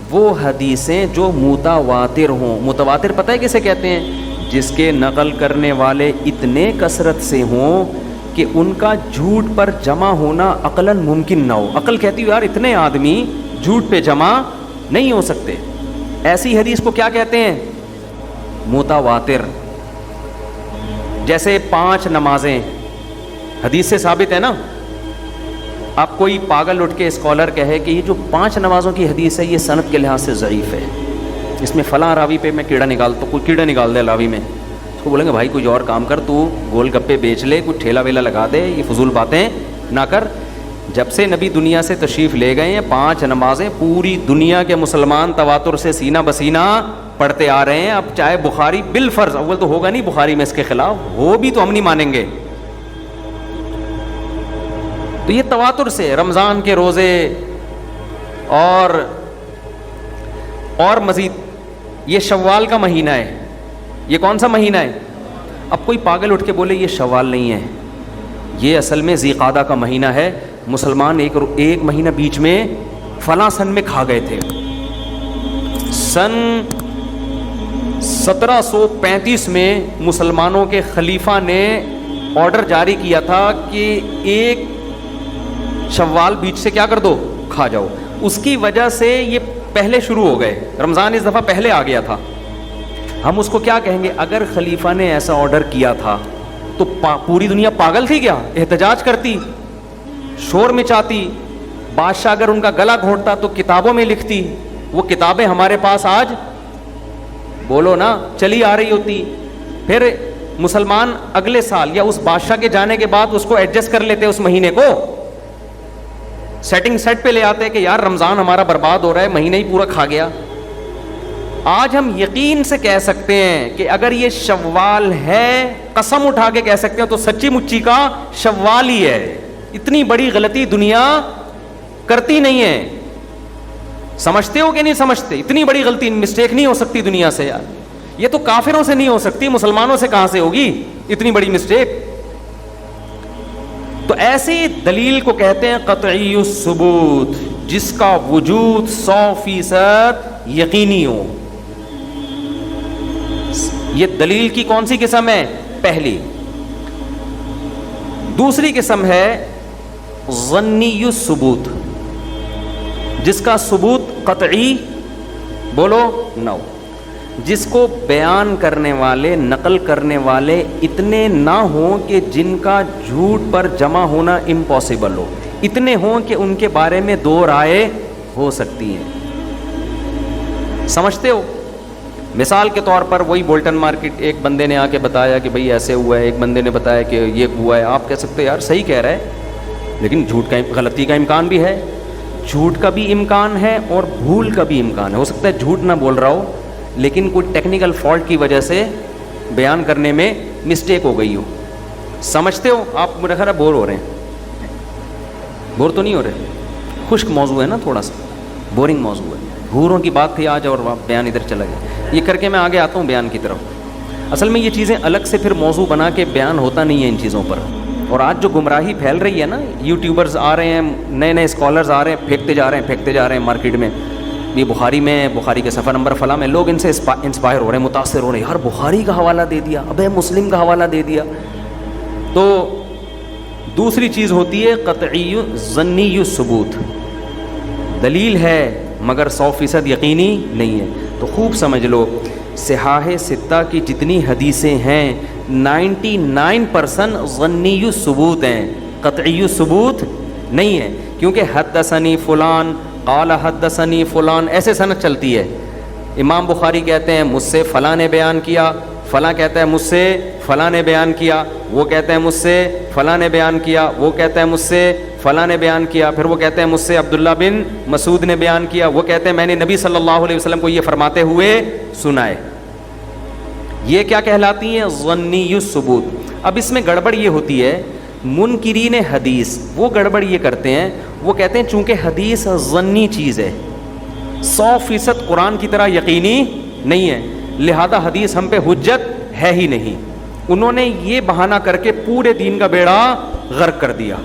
وہ حدیثیں جو متواتر ہوں, متواتر پتہ ہے کسے کہتے ہیں, جس کے نقل کرنے والے اتنے کثرت سے ہوں کہ ان کا جھوٹ پر جمع ہونا عقلاً ممکن نہ ہو. عقل کہتی ہو یار اتنے آدمی جھوٹ پہ جمع نہیں ہو سکتے. ایسی حدیث کو کیا کہتے ہیں, متواتر. جیسے 5 نمازیں حدیث سے ثابت ہے نا. آپ کوئی پاگل اٹھ کے اسکالر کہے کہ یہ جو 5 نمازوں کی حدیث ہے یہ سند کے لحاظ سے ضعیف ہے, اس میں فلاں راوی پہ میں کیڑا نکالتا ہوں, کوئی کیڑا نکال دے راوی میں, اس کو بولیں گے بھائی کوئی اور کام کر, تو گول گپے بیچ لے, کوئی ٹھیلا ویلا لگا دے, یہ فضول باتیں نہ کر. جب سے نبی دنیا سے تشریف لے گئے ہیں 5 نمازیں پوری دنیا کے مسلمان تواتر سے سینہ بسینہ پڑھتے آ رہے ہیں. اب چاہے بخاری بالفرض, اول تو ہوگا نہیں بخاری میں اس کے خلاف, ہو بھی تو ہم نہیں مانیں گے. تو یہ تواتر سے رمضان کے روزے اور مزید یہ شوال کا مہینہ ہے. یہ کون سا مہینہ ہے؟ اب کوئی پاگل اٹھ کے بولے یہ شوال نہیں ہے, یہ اصل میں ذی قعدہ کا مہینہ ہے. مسلمان ایک مہینہ بیچ میں فلاں سن میں کھا گئے تھے. سن 1735 میں مسلمانوں کے خلیفہ نے آرڈر جاری کیا تھا کہ ایک شوال بیچ سے کیا کر دو, کھا جاؤ. اس کی وجہ سے یہ پہلے شروع ہو گئے, رمضان اس دفعہ پہلے آ گیا تھا. ہم اس کو کیا کہیں گے, اگر خلیفہ نے ایسا آرڈر کیا تھا تو پوری دنیا پاگل تھی کیا, احتجاج کرتی, شور مچاتی. بادشاہ اگر ان کا گلا گھونٹتا تو کتابوں میں لکھتی, وہ کتابیں ہمارے پاس آج بولو نا چلی آ رہی ہوتی. پھر مسلمان اگلے سال یا اس بادشاہ کے جانے کے بعد اس کو ایڈجسٹ کر لیتے, اس مہینے کو سیٹنگ سیٹ پہ لے آتے کہ یار رمضان ہمارا برباد ہو رہا ہے, مہینہ ہی پورا کھا گیا. آج ہم یقین سے کہہ سکتے ہیں کہ اگر یہ شوال ہے, قسم اٹھا کے کہہ سکتے ہیں تو سچی مچی کا شوال ہی ہے. اتنی بڑی غلطی دنیا کرتی نہیں ہے. سمجھتے ہو کہ نہیں سمجھتے؟ اتنی بڑی غلطی, مسٹیک نہیں ہو سکتی دنیا سے یار. یہ تو کافروں سے نہیں ہو سکتی, مسلمانوں سے کہاں سے ہوگی اتنی بڑی مسٹیک. تو ایسی دلیل کو کہتے ہیں قطعی الثبوت, جس کا وجود 100% یقینی ہو. یہ دلیل کی کون سی قسم ہے؟ پہلی. دوسری قسم ہے ظنی الثبوت, جس کا ثبوت قطعی بولو نہ ہو, جس کو بیان کرنے والے, نقل کرنے والے اتنے نہ ہوں کہ جن کا جھوٹ پر جمع ہونا امپاسبل ہو, اتنے ہوں کہ ان کے بارے میں 2 رائے ہو سکتی ہیں. سمجھتے ہو؟ مثال کے طور پر وہی بولٹن مارکیٹ, ایک بندے نے آ کے بتایا کہ بھئی ایسے ہوا ہے, ایک بندے نے بتایا کہ یہ ہوا ہے. آپ کہہ سکتے یار صحیح کہہ رہا ہے, لیکن جھوٹ کا غلطی کا امکان بھی ہے, جھوٹ کا بھی امکان ہے اور بھول کا بھی امکان ہے. ہو سکتا ہے جھوٹ نہ بول رہا ہو لیکن کوئی ٹیکنیکل فالٹ کی وجہ سے بیان کرنے میں مسٹیک ہو گئی ہو. سمجھتے ہو؟ آپ میرا خیال ہے بور ہو رہے ہیں. بور تو نہیں ہو رہے؟ خشک موضوع ہے نا, تھوڑا سا بورنگ موضوع ہے. حوروں کی بات تھی آج اور بیان ادھر چلا گیا. یہ کر کے میں آگے آتا ہوں بیان کی طرف. اصل میں یہ چیزیں الگ سے پھر موضوع بنا کے بیان ہوتا نہیں ہے ان چیزوں پر. اور آج جو گمراہی پھیل رہی ہے نا, یوٹیوبرز آ رہے ہیں, نئے نئے اسکالرز آ رہے ہیں, پھینکتے جا رہے ہیں مارکیٹ میں. یہ بخاری میں, بخاری کے صفحہ نمبر فلاں میں, لوگ ان سے انسپائر ہو رہے ہیں, متاثر ہو رہے ہیں. یار بخاری کا حوالہ دے دیا, ابے مسلم کا حوالہ دے دیا. تو دوسری چیز ہوتی ہے قطعی ظنی الثبوت, دلیل ہے مگر 100% یقینی نہیں ہے. تو خوب سمجھ لو, صحاح ستہ کی جتنی حدیثیں ہیں 99% ظنی الثبوت ہیں. قطعی ثبوت نہیں ہے، کیونکہ حدثنی فلان قال حدثنی فلان ایسے سند چلتی ہے. امام بخاری کہتے ہیں مجھ سے فلاں نے بیان کیا، فلاں کہتا ہے مجھ سے فلاں نے بیان کیا، وہ کہتے ہیں مجھ سے فلاں نے بیان کیا، وہ کہتا ہے مجھ سے فلاں نے بیان کیا، پھر وہ کہتے ہیں مجھ سے عبداللہ بن مسعود نے بیان کیا، وہ کہتے ہیں میں نے نبی صلی اللہ علیہ وسلم کو یہ فرماتے ہوئے سنا ہے. یہ کیا کہلاتی ہیں؟ ظنی الثبوت. اب اس میں گڑبڑ یہ ہوتی ہے، منکرین حدیث وہ گڑبڑ یہ کرتے ہیں، وہ کہتے ہیں چونکہ حدیث ظنی چیز ہے، 100% قرآن کی طرح یقینی نہیں ہے، لہذا حدیث ہم پہ حجت ہے ہی نہیں. انہوں نے یہ بہانہ کر کے پورے دین کا بیڑا غرق کر دیا،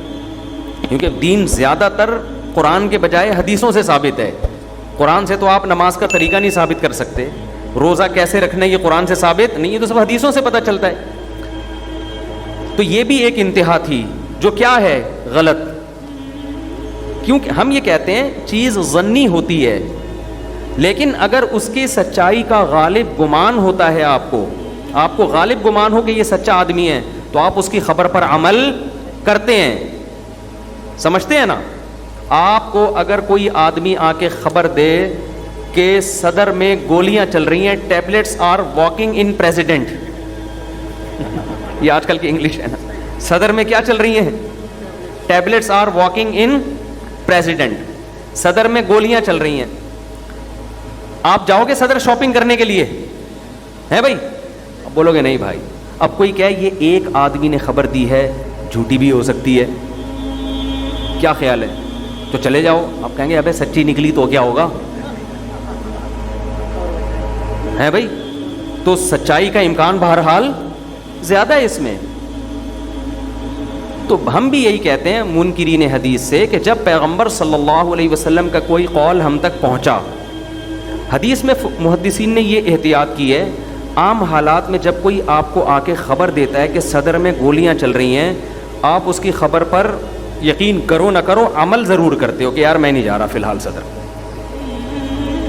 کیونکہ دین زیادہ تر قرآن کے بجائے حدیثوں سے ثابت ہے. قرآن سے تو آپ نماز کا طریقہ نہیں ثابت کر سکتے، روزہ کیسے رکھنا ہے یہ قرآن سے ثابت نہیں، یہ تو سب حدیثوں سے پتہ چلتا ہے. تو یہ بھی ایک انتہا تھی جو کیا ہے؟ غلط. کیونکہ ہم یہ کہتے ہیں چیز ظنی ہوتی ہے، لیکن اگر اس کی سچائی کا غالب گمان ہوتا ہے، آپ کو غالب گمان ہو کہ یہ سچا آدمی ہے، تو آپ اس کی خبر پر عمل کرتے ہیں. سمجھتے ہیں نا؟ آپ کو اگر کوئی آدمی آ کے خبر دے کہ صدر میں گولیاں چل رہی ہیں، tablets are walking in president, یہ آج کل کی انگلش ہے نا، صدر میں کیا چل رہی ہیں؟ Tablets are walking in president, صدر میں گولیاں چل رہی ہیں. آپ جاؤ گے صدر شاپنگ کرنے کے لیے؟ ہے بھائی؟ اب بولو گے نہیں بھائی. اب کوئی کہے یہ ایک آدمی نے خبر دی ہے، جھوٹی بھی ہو سکتی ہے، کیا خیال ہے؟ تو چلے جاؤ. آپ کہیں گے ابے سچی نکلی تو کیا ہوگا؟ ہے بھائی؟ تو سچائی کا امکان بہرحال زیادہ ہے اس میں. تو ہم بھی یہی کہتے ہیں منکرین حدیث سے کہ جب پیغمبر صلی اللہ علیہ وسلم کا کوئی قول ہم تک پہنچا، حدیث میں محدثین نے یہ احتیاط کی ہے، عام حالات میں جب کوئی آپ کو آ کے خبر دیتا ہے کہ صدر میں گولیاں چل رہی ہیں، آپ اس کی خبر پر یقین کرو نہ کرو عمل ضرور کرتے ہو کہ یار میں نہیں جا رہا فی الحال صدر،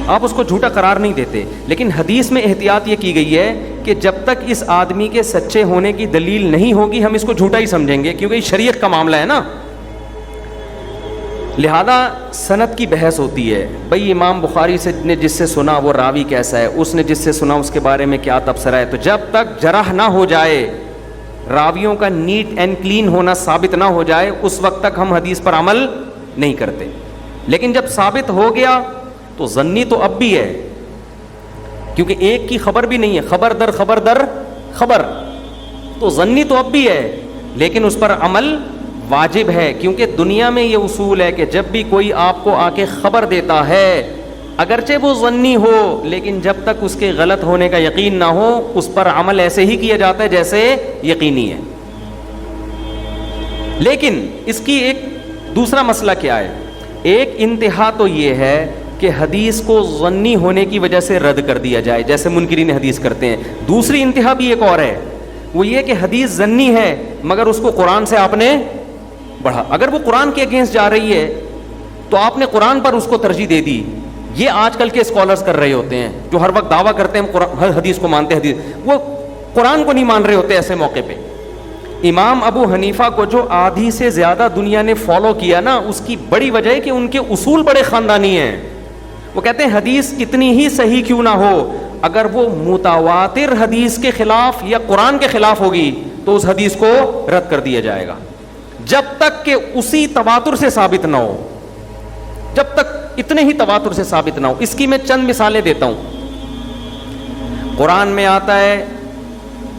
آپ اس کو جھوٹا قرار نہیں دیتے. لیکن حدیث میں احتیاط یہ کی گئی ہے کہ جب تک اس آدمی کے سچے ہونے کی دلیل نہیں ہوگی ہم اس کو جھوٹا ہی سمجھیں گے، کیونکہ یہ شریعت کا معاملہ ہے نا. لہذا سند کی بحث ہوتی ہے، بھئی امام بخاری سے نے جس سے سنا وہ راوی کیسا ہے، اس نے جس سے سنا اس کے بارے میں کیا تبصرہ ہے. تو جب تک جرح نہ ہو جائے، راویوں کا نیٹ اینڈ کلین ہونا ثابت نہ ہو جائے، اس وقت تک ہم حدیث پر عمل نہیں کرتے. لیکن جب ثابت ہو گیا تو ظنی تو اب بھی ہے، کیونکہ ایک کی خبر بھی نہیں ہے، خبر در خبر در خبر، تو ظنی تو اب بھی ہے، لیکن اس پر عمل واجب ہے. کیونکہ دنیا میں یہ اصول ہے کہ جب بھی کوئی آپ کو آ کے خبر دیتا ہے، اگرچہ وہ ظنی ہو، لیکن جب تک اس کے غلط ہونے کا یقین نہ ہو اس پر عمل ایسے ہی کیا جاتا ہے جیسے یقینی ہے. لیکن اس کی ایک دوسرا مسئلہ کیا ہے؟ ایک انتہا تو یہ ہے کہ حدیث کو ظنی ہونے کی وجہ سے رد کر دیا جائے، جیسے منکرین حدیث کرتے ہیں. دوسری انتہا بھی ایک اور ہے، وہ یہ کہ حدیث ظنی ہے مگر اس کو قرآن سے آپ نے بڑھا، اگر وہ قرآن کے اگینسٹ جا رہی ہے تو آپ نے قرآن پر اس کو ترجیح دے دی. یہ آج کل کے اسکالرز کر رہے ہوتے ہیں جو ہر وقت دعویٰ کرتے ہیں ہر حدیث کو مانتے ہیں، حدیث وہ قرآن کو نہیں مان رہے ہوتے. ایسے موقع پہ امام ابو حنیفہ کو جو آدھی سے زیادہ دنیا نے فالو کیا نا، اس کی بڑی وجہ ہے کہ ان کے اصول بڑے خاندانی ہیں. وہ کہتے ہیں حدیث کتنی ہی صحیح کیوں نہ ہو، اگر وہ متواتر حدیث کے خلاف یا قرآن کے خلاف ہوگی تو اس حدیث کو رد کر دیا جائے گا، جب تک کہ اسی تواتر سے ثابت نہ ہو، جب تک اتنے ہی تواتر سے ثابت نہ ہو. اس کی میں چند مثالیں دیتا ہوں. قرآن میں آتا ہے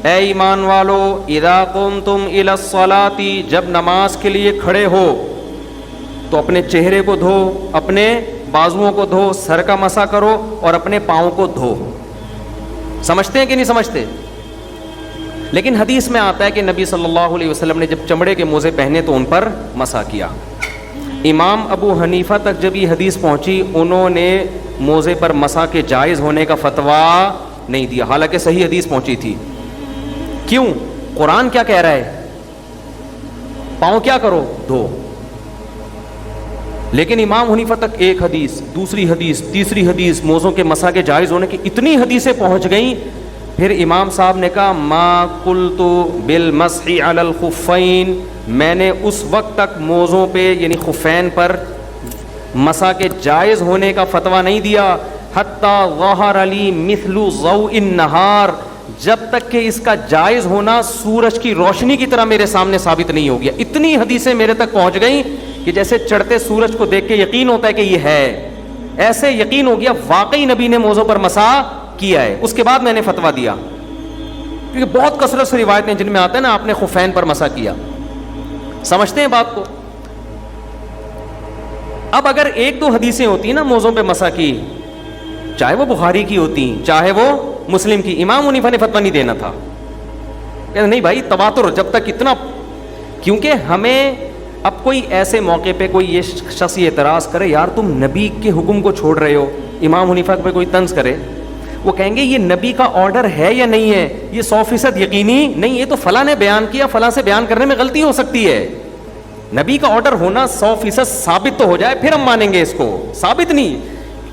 اے ایمان والو اذا قمتم الی الصلاۃ، جب نماز کے لیے کھڑے ہو تو اپنے چہرے کو دھو، اپنے بازوؤں کو دھو، سر کا مسح کرو اور اپنے پاؤں کو دھو. سمجھتے ہیں کہ نہیں سمجھتے؟ لیکن حدیث میں آتا ہے کہ نبی صلی اللہ علیہ وسلم نے جب چمڑے کے موزے پہنے تو ان پر مسح کیا. امام ابو حنیفہ تک جب یہ حدیث پہنچی انہوں نے موزے پر مسح کے جائز ہونے کا فتویٰ نہیں دیا، حالانکہ صحیح حدیث پہنچی تھی. کیوں؟ قرآن کیا کہہ رہا ہے؟ پاؤں کیا کرو؟ دھو. لیکن امام حنیفہ تک ایک حدیث، دوسری حدیث، تیسری حدیث، موزوں کے مسح کے جائز ہونے کی اتنی حدیثیں پہنچ گئیں. پھر امام صاحب نے کہا ما قلت بالمسح علی الخفین میں نے اس وقت تک موزوں پہ یعنی خفین پر مسا کے جائز ہونے کا فتویٰ نہیں دیا حتی ظہر علی مثل ضوء النہار، جب تک کہ اس کا جائز ہونا سورج کی روشنی کی طرح میرے سامنے ثابت نہیں ہو گیا. اتنی حدیثیں میرے تک پہنچ گئیں کہ جیسے چڑھتے سورج کو دیکھ کے یقین ہوتا ہے کہ یہ ہے، ایسے یقین ہو گیا واقعی نبی نے موزوں پر مسا کیا ہے. اس کے بعد میں نے فتویٰ دیا، کیونکہ بہت کثرت سے روایتیں جن میں آتا ہے نا آپ نے خفین پر مسا کیا. سمجھتے ہیں بات کو؟ اب اگر ایک دو حدیثیں ہوتی ہیں نا موزوں پہ مسا کی، چاہے وہ بخاری کی ہوتی چاہے وہ مسلم کی، امام حنیفہ نے فتویٰ نہیں دینا تھا. کہتے نہیں بھائی تواتر جب تک اتنا، کیونکہ ہمیں اب کوئی ایسے موقع پہ کوئی یہ شخص اعتراض کرے یار تم نبی کے حکم کو چھوڑ رہے ہو، امام حنیفہ پہ کوئی طنز کرے، وہ کہیں گے یہ نبی کا آرڈر ہے یا نہیں ہے، یہ 100% یقینی نہیں، یہ تو فلاں نے بیان کیا، فلاں سے بیان کرنے میں غلطی ہو سکتی ہے. نبی کا آرڈر ہونا 100% ثابت تو ہو جائے پھر ہم مانیں گے اس کو، ثابت نہیں.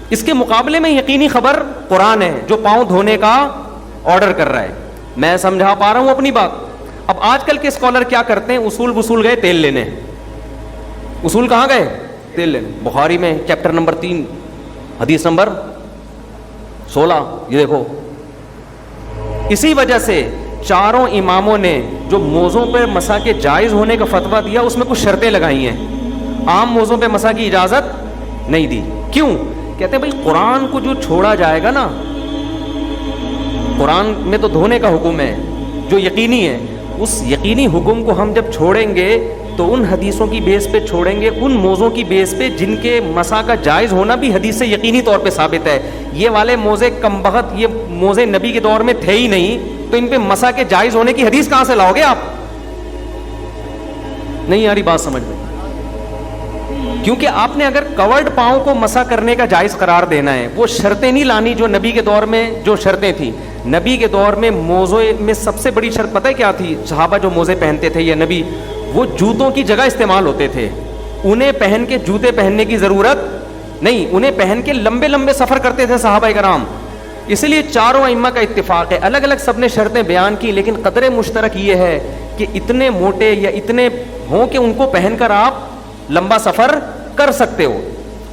اس کے مقابلے میں یقینی خبر قرآن ہے جو پاؤں دھونے کا آرڈر کر رہا ہے. میں سمجھا پا رہا ہوں اپنی بات. اب آج کل کے اسکالر کیا کرتے ہیں، اصول گئے تیل لینے. اصول کہاں گئے؟ تیل لینے. بخاری میں چیپٹر نمبر 3 حدیث نمبر 16 یہ دیکھو. اسی وجہ سے چاروں اماموں نے جو موزوں پہ مسا کے جائز ہونے کا فتویٰ دیا اس میں کچھ شرطیں لگائی ہیں. عام موزوں پہ مسا کی اجازت نہیں دی. کیوں؟ کہتے ہیں بھائی قرآن کو جو چھوڑا جائے گا نا، قرآن میں تو دھونے کا حکم ہے جو یقینی ہے، اس یقینی حکم کو ہم جب چھوڑیں گے تو ان حدیثوں کی بیس پہ چھوڑیں گے، ان موزوں کی بیس پہ جن کے مسا کا جائز ہونا بھی حدیث سے یقینی طور پہ ثابت ہے. یہ والے موزے کمبخت، یہ موزے نبی کے دور میں تھے ہی نہیں، تو ان پہ مسا کے جائز ہونے کی حدیث کہاں سے لاؤ گے آپ؟ نہیں آ رہی بات سمجھ میں؟ کیونکہ آپ نے اگر کورڈ پاؤں کو مسا کرنے کا جائز قرار دینا ہے، وہ شرطیں نہیں لانی جو نبی کے دور میں جو شرطیں تھیں. نبی کے دور میں موزے میں سب سے بڑی شرط پتہ ہے کیا تھی؟ صحابہ جو موزے پہنتے تھے یا نبی، وہ جوتوں کی جگہ استعمال ہوتے تھے. انہیں پہن کے جوتے پہننے کی ضرورت نہیں، انہیں پہن کے لمبے لمبے سفر کرتے تھے صحابہ کرام. اس لیے چاروں ائمہ کا اتفاق ہے، الگ الگ سب نے شرطیں بیان کی، لیکن قدر مشترک یہ ہے کہ اتنے موٹے یا اتنے ہوں کہ ان کو پہن کر آپ لمبا سفر کر سکتے ہو.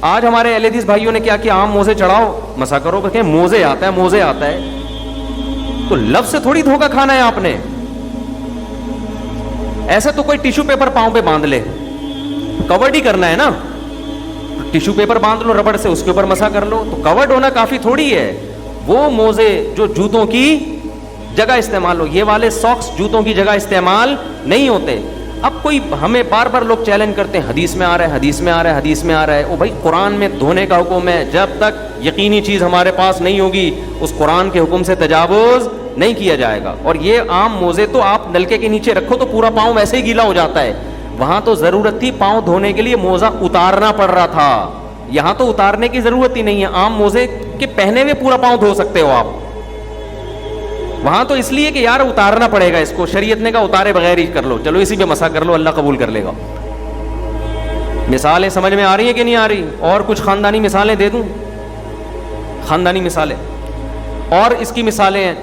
آج ہمارے اہل حدیث بھائیوں نے کیا کہ عام موزے چڑھاؤ مسا کرو، کہ موزے آتا ہے موزے آتا ہے، تو لفظ سے تھوڑی دھوکہ کھانا ہے آپ نے. ایسے تو کوئی ٹیشو پیپر پاؤں پہ باندھ لے، کورڈ ہی کرنا ہے نا، ٹیشو پیپر باندھ لو ربڑ سے، اس کے اوپر مسا کر لو، تو کورڈ ہونا کافی تھوڑی ہے. وہ موزے جو جوتوں کی جگہ استعمال ہو، یہ والے ساکس جوتوں کی جگہ استعمال نہیں ہوتے. اب کوئی ہمیں بار بار لوگ چیلنج کرتے ہیں حدیث میں آ رہا ہے، حدیث میں آ رہا ہے، حدیث میں آ رہا ہے. او بھائی قرآن میں دھونے کا حکم ہے، جب تک یقینی چیز ہمارے پاس نہیں ہوگی اس قرآن کے حکم سے تجاوز نہیں کیا جائے گا. اور یہ عام موزے تو آپ نلکے کے نیچے رکھو تو پورا پاؤں ویسے ہی گیلا ہو جاتا ہے. وہاں تو ضرورت تھی پاؤں دھونے کے لیے موزہ اتارنا پڑ رہا تھا، یہاں تو اتارنے کی ضرورت ہی نہیں ہے. عام موزے کے پہنے ہوئے پورا پاؤں دھو سکتے ہو آپ. وہاں تو اس لیے کہ یار اتارنا پڑے گا اس کو، شریعت نے کہا اتارے بغیر ہی کر لو، چلو اسی پہ مسا کر لو، اللہ قبول کر لے گا. مثالیں سمجھ میں آ رہی ہیں کہ نہیں آ رہی؟ اور کچھ خاندانی مثالیں دے دوں؟ خاندانی مثالیں اور اس کی مثالیں ہیں.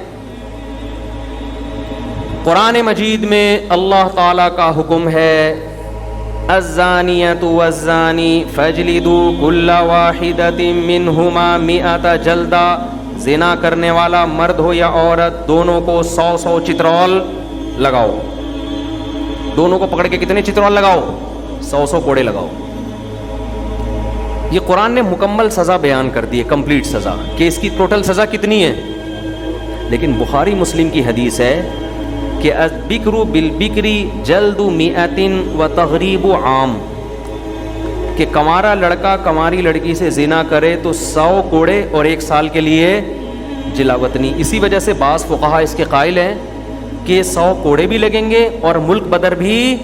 قرآن مجید میں اللہ تعالیٰ کا حکم ہے الزانیۃ والزانی فاجلدوا کل واحدۃ منہما 100 جلدہ. زنا کرنے والا مرد ہو یا عورت دونوں کو 100 چترول لگاؤ. دونوں کو پکڑ کے کتنے چترول لگاؤ؟ 100 کوڑے لگاؤ. یہ قرآن نے مکمل سزا بیان کر دی ہے، کمپلیٹ سزا، کہ اس کی ٹوٹل سزا کتنی ہے. لیکن بخاری مسلم کی حدیث ہے کہ البکر بالبکر جلد 100 وتغریب عام، کہ کنوارا لڑکا کنواری لڑکی سے زنا کرے تو 100 کوڑے اور 1 سال کے لیے جلاوطنی. اسی وجہ سے بعض فقہا اس کے قائل ہیں کہ 100 کوڑے بھی لگیں گے اور ملک بدر بھی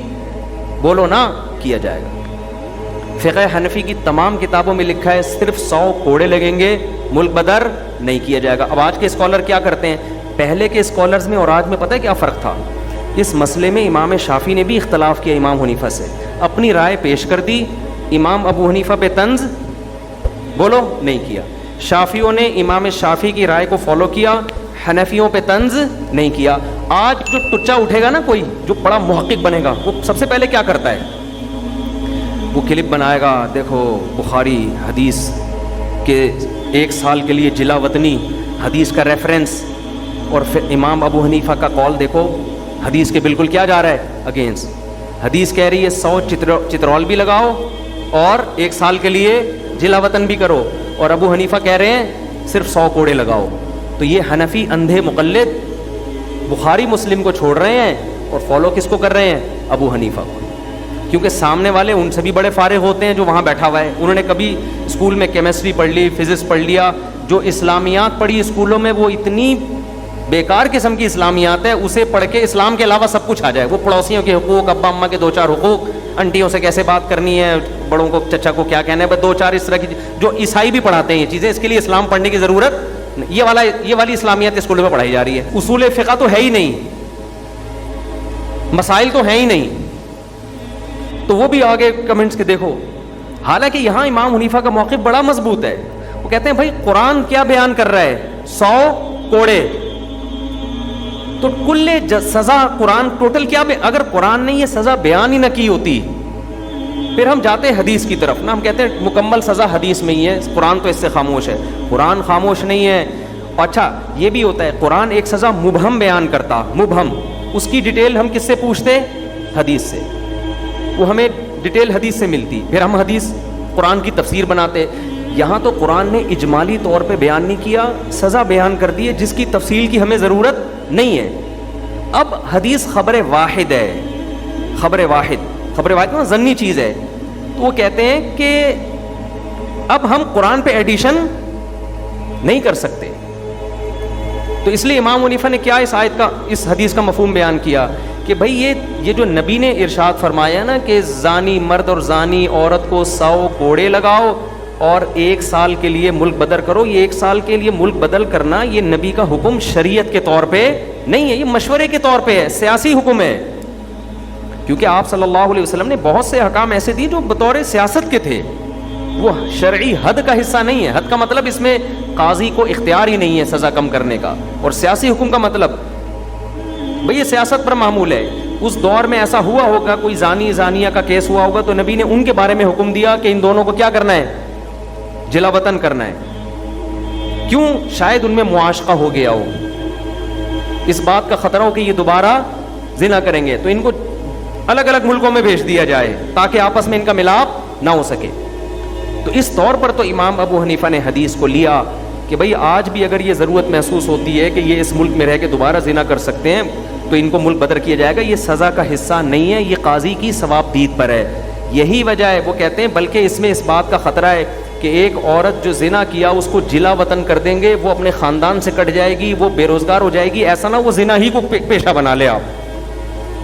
بولو نا کیا جائے گا. فقہ حنفی کی تمام کتابوں میں لکھا ہے صرف 100 کوڑے لگیں گے، ملک بدر نہیں کیا جائے گا. اب آج کے اسکالر کیا کرتے ہیں؟ پہلے کے اسکالرز میں اور آج میں پتہ ہے کیا فرق تھا؟ اس مسئلے میں امام شافعی نے بھی اختلاف کیا امام حنیفہ سے، اپنی رائے پیش کر دی. امام ابو حنیفہ پہ طنز بولو نہیں کیا. شافعیوں نے امام شافعی کی رائے کو فالو کیا، حنفیوں پہ طنز نہیں کیا. آج جو ٹچا اٹھے گا نا کوئی جو بڑا محقق بنے گا, وہ سب سے پہلے کیا کرتا ہے, وہ کلپ بنائے گا, دیکھو بخاری حدیث کے 1 سال کے لیے جلا وطنی حدیث کا ریفرنس, اور پھر امام ابو حنیفہ کا قول دیکھو حدیث کے بالکل کیا جا رہا ہے, اگینسٹ. حدیث کہہ رہی ہے 100 چترول بھی لگاؤ اور 1 سال کے لیے جلا وطن بھی کرو, اور ابو حنیفہ کہہ رہے ہیں صرف 100 کوڑے لگاؤ. تو یہ حنفی اندھے مقلد بخاری مسلم کو چھوڑ رہے ہیں اور فالو کس کو کر رہے ہیں, ابو حنیفہ کو, کیونکہ سامنے والے ان سے بھی بڑے فارغ ہوتے ہیں جو وہاں بیٹھا ہوا ہے. انہوں نے کبھی اسکول میں کیمسٹری پڑھ لی, فزکس پڑھ لیا, جو اسلامیات پڑھی اسکولوں میں وہ اتنی بیکار قسم کی اسلامیات ہے, اسے پڑھ کے اسلام کے علاوہ سب کچھ آ جائے. وہ پڑوسیوں کے حقوق, ابا اماں کے 2-4 حقوق, انٹیوں سے کیسے بات کرنی ہے, بڑوں کو چچا کو کیا کہنا ہے, بس 2-4 اس طرح کی جو عیسائی بھی پڑھاتے ہیں یہ چیزیں. اس کے لیے اسلام پڑھنے کی ضرورت, یہ والی اسلامیات اسکولوں میں پڑھائی جا رہی ہے. اصول فقہ تو ہے ہی نہیں, مسائل تو ہیں ہی نہیں, تو وہ بھی آگے کمنٹس کے دیکھو. حالانکہ یہاں امام حنیفہ کا موقف بڑا مضبوط ہے. وہ کہتے ہیں بھائی قرآن کیا بیان کر رہا ہے, 100 کوڑے, تو کل سزا قرآن ٹوٹل کیا, اگر قرآن نے یہ سزا بیان ہی نہ کی ہوتی, پھر ہم جاتے ہیں حدیث کی طرف نا, ہم کہتے ہیں مکمل سزا حدیث میں ہی ہے, قرآن تو اس سے خاموش ہے. قرآن خاموش نہیں ہے. اچھا یہ بھی ہوتا ہے, قرآن ایک سزا مبہم بیان کرتا, مبہم, اس کی ڈیٹیل ہم کس سے پوچھتے, حدیث سے, وہ ہمیں ڈیٹیل حدیث سے ملتی, پھر ہم حدیث قرآن کی تفسیر بناتے. یہاں تو قرآن نے اجمالی طور پہ بیان نہیں کیا, سزا بیان کر دی ہے جس کی تفصیل کی ہمیں ضرورت نہیں ہے. اب حدیث خبر واحد ہے, خبر واحد نا ظنی چیز ہے, تو وہ کہتے ہیں کہ اب ہم قرآن پہ ایڈیشن نہیں کر سکتے. تو اس لیے امام حنیفہ نے کیا اس حدیث کا مفہوم بیان کیا کہ بھائی یہ جو نبی نے ارشاد فرمایا نا کہ زانی مرد اور زانی عورت کو 100 کوڑے لگاؤ اور 1 سال کے لیے ملک بدر کرو, یہ 1 سال کے لیے ملک بدل کرنا یہ نبی کا حکم شریعت کے طور پہ نہیں ہے, یہ مشورے کے طور پہ ہے, سیاسی حکم ہے. کیونکہ آپ صلی اللہ علیہ وسلم نے بہت سے احکام ایسے دیے جو بطور سیاست کے تھے, وہ شرعی حد کا حصہ نہیں ہے. حد کا مطلب اس میں قاضی کو اختیار ہی نہیں ہے سزا کم کرنے کا, اور سیاسی حکم کا مطلب بھئی یہ سیاست پر معمول ہے. اس دور میں ایسا ہوا ہوگا, کوئی زانی زانیہ کا کیس ہوا ہوگا, تو نبی نے ان کے بارے میں حکم دیا کہ ان دونوں کو کیا کرنا ہے, جلا وطن کرنا ہے. کیوں, شاید ان میں معاشقہ ہو گیا ہو, اس بات کا خطرہ ہو کہ یہ دوبارہ زنا کریں گے, تو ان کو الگ الگ ملکوں میں بھیج دیا جائے تاکہ آپس میں ان کا ملاپ نہ ہو سکے. تو اس طور پر تو امام ابو حنیفہ نے حدیث کو لیا کہ بھئی آج بھی اگر یہ ضرورت محسوس ہوتی ہے کہ یہ اس ملک میں رہ کے دوبارہ زنا کر سکتے ہیں تو ان کو ملک بدر کیا جائے گا. یہ سزا کا حصہ نہیں ہے, یہ قاضی کی ثواب دید پر ہے. یہی وجہ ہے, وہ کہتے ہیں بلکہ اس میں اس بات کا خطرہ ہے کہ ایک عورت جو زنا کیا اس کو جلا وطن کر دیں گے, وہ اپنے خاندان سے کٹ جائے گی, وہ بے روزگار ہو جائے گی, ایسا نہ وہ زنا ہی کو پیشہ بنا لے آپ.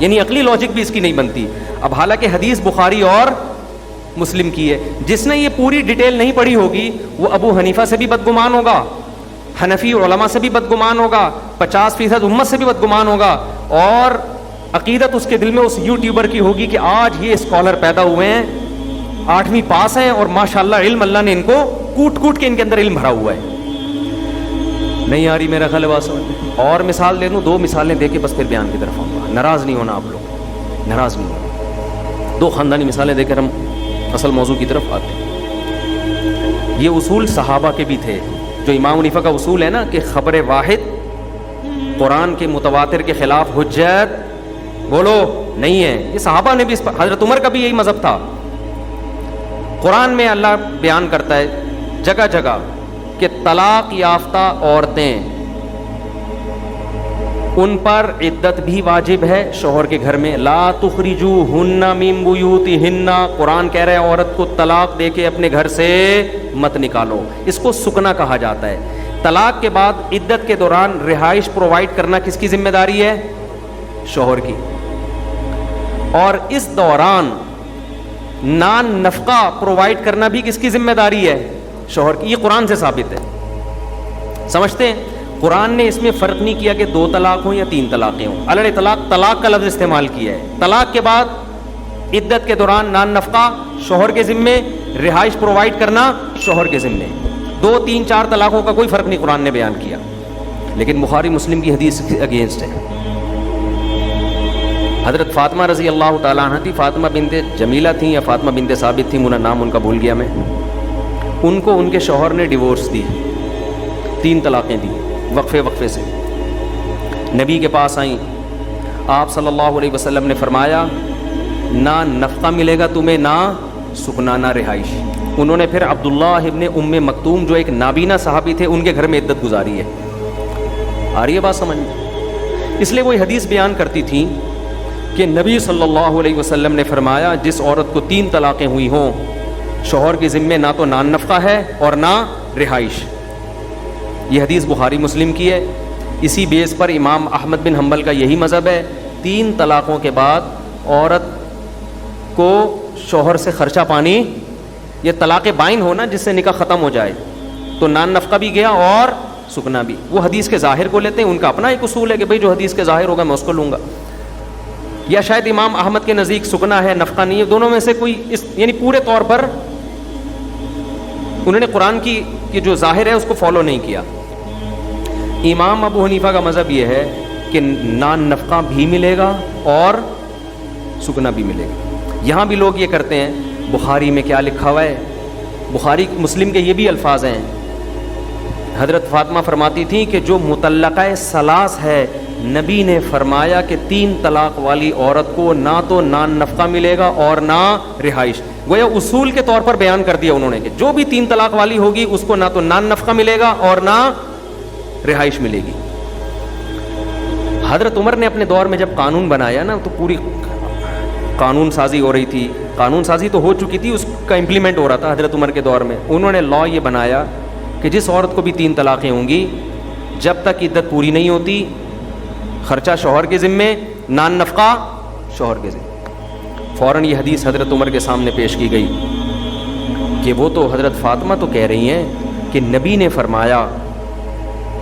یعنی عقلی لاجک بھی اس کی نہیں بنتی. اب حالانکہ حدیث بخاری اور مسلم کی ہے, جس نے یہ پوری ڈیٹیل نہیں پڑھی ہوگی وہ ابو حنیفہ سے بھی بدگمان ہوگا, حنفی علماء سے بھی بدگمان ہوگا, 50% امت سے بھی بدگمان ہوگا, اور عقیدت اس کے دل میں اس یوٹیوبر کی ہوگی کہ آج یہ اسکالر پیدا ہوئے ہیں, 8ویں پاس ہیں, اور ماشاءاللہ علم اللہ نے ان کو کوٹ کوٹ کے ان کے اندر علم بھرا ہوا ہے. نہیں آ رہی میرا خیال ہے بات سمجھ. اور مثال دے دوں, 2 مثالیں دے کے بس پھر بیان کی طرف آؤں گا, ناراض نہیں ہونا آپ لوگ, ناراض نہیں ہونا. 2 خاندانی مثالیں دے کر ہم اصل موضوع کی طرف آتے ہیں. یہ اصول صحابہ کے بھی تھے, جو امام حنیفہ کا اصول ہے نا کہ خبر واحد قرآن کے متواتر کے خلاف حجت بولو نہیں ہے, یہ صحابہ نے بھی اس پر, حضرت عمر کا بھی یہی مذہب تھا. قرآن میں اللہ بیان کرتا ہے جگہ جگہ کہ طلاق یافتہ عورتیں, ان پر عدت بھی واجب ہے شوہر کے گھر میں. لا تخرجوہن من بیوتہن, قرآن کہہ رہا ہے عورت کو طلاق دے کے اپنے گھر سے مت نکالو. اس کو سکنا کہا جاتا ہے. طلاق کے بعد عدت کے دوران رہائش پرووائڈ کرنا کس کی ذمہ داری ہے, شوہر کی. اور اس دوران نان نفقہ پرووائڈ کرنا بھی کس کی ذمہ داری ہے, شوہر کی. یہ قرآن سے ثابت ہے, سمجھتے ہیں. قرآن نے اس میں فرق نہیں کیا کہ 2 طلاق ہوں یا 3 طلاقیں ہوں. اللہ نے طلاق کا لفظ استعمال کیا ہے. طلاق کے بعد عدت کے دوران نان نفقہ شوہر کے ذمے, رہائش پرووائڈ کرنا شوہر کے ذمے. 2 3 4 طلاقوں کا کوئی فرق نہیں قرآن نے بیان کیا. لیکن بخاری مسلم کی حدیث کے اگینسٹ ہے. حضرت فاطمہ رضی اللہ تعالیٰ عنہ تھی, فاطمہ بنت جمیلہ تھیں یا فاطمہ بنت ثابت تھیں, انہیں نام ان کا بھول گیا میں. ان کو ان کے شوہر نے ڈیورس دی, 3 طلاقیں دی وقفے سے. نبی کے پاس آئیں, آپ صلی اللہ علیہ وسلم نے فرمایا نہ نفقہ ملے گا تمہیں, نہ سکنا, نہ رہائش. انہوں نے پھر عبداللہ ابن ام مکتوم جو ایک نابینا صحابی تھے ان کے گھر میں عدت گزاری ہے. آ رہی ہے بات سمجھ میں؟ اس لیے وہ حدیث بیان کرتی تھیں کہ نبی صلی اللہ علیہ وسلم نے فرمایا جس عورت کو 3 طلاقیں ہوئی ہوں, شوہر کے ذمے نہ تو نان نفقہ ہے اور نہ رہائش. یہ حدیث بخاری مسلم کی ہے. اسی بیس پر امام احمد بن حنبل کا یہی مذہب ہے, 3 طلاقوں کے بعد عورت کو شوہر سے خرچہ پانی, یہ طلاق بائن ہونا جس سے نکاح ختم ہو جائے, تو نان نفقہ بھی گیا اور سکنا بھی. وہ حدیث کے ظاہر کو لیتے ہیں, ان کا اپنا ایک اصول ہے کہ بھئی جو حدیث کے ظاہر ہوگا میں اس کو لوں گا. یا شاید امام احمد کے نزدیک سکنا ہے, نفقہ نہیں ہے, دونوں میں سے کوئی یعنی پورے طور پر انہوں نے قرآن کی جو ظاہر ہے اس کو فالو نہیں کیا. امام ابو حنیفہ کا مذہب یہ ہے کہ نان نفقہ بھی ملے گا اور سکنا بھی ملے گا. یہاں بھی لوگ یہ کرتے ہیں, بخاری میں کیا لکھا ہوا ہے, بخاری مسلم کے یہ بھی الفاظ ہیں. حضرت فاطمہ فرماتی تھیں کہ جو مطلقہ ثلاث ہے, نبی نے فرمایا کہ 3 طلاق والی عورت کو نہ تو نان نفقہ ملے گا اور نہ رہائش. گویا اصول کے طور پر بیان کر دیا انہوں نے کہ جو بھی 3 طلاق والی ہوگی اس کو نہ تو نان نفقہ ملے گا اور نہ رہائش ملے گی. حضرت عمر نے اپنے دور میں جب قانون بنایا نا, تو پوری قانون سازی ہو رہی تھی, قانون سازی تو ہو چکی تھی, اس کا امپلیمنٹ ہو رہا تھا حضرت عمر کے دور میں. انہوں نے لا یہ بنایا کہ جس عورت کو بھی 3 طلاقیں ہوں گی, جب تک عدت پوری نہیں ہوتی خرچہ شوہر کے ذمے, نان نفقہ شوہر کے ذمے. فوراً یہ حدیث حضرت عمر کے سامنے پیش کی گئی کہ وہ تو حضرت فاطمہ تو کہہ رہی ہیں کہ نبی نے فرمایا,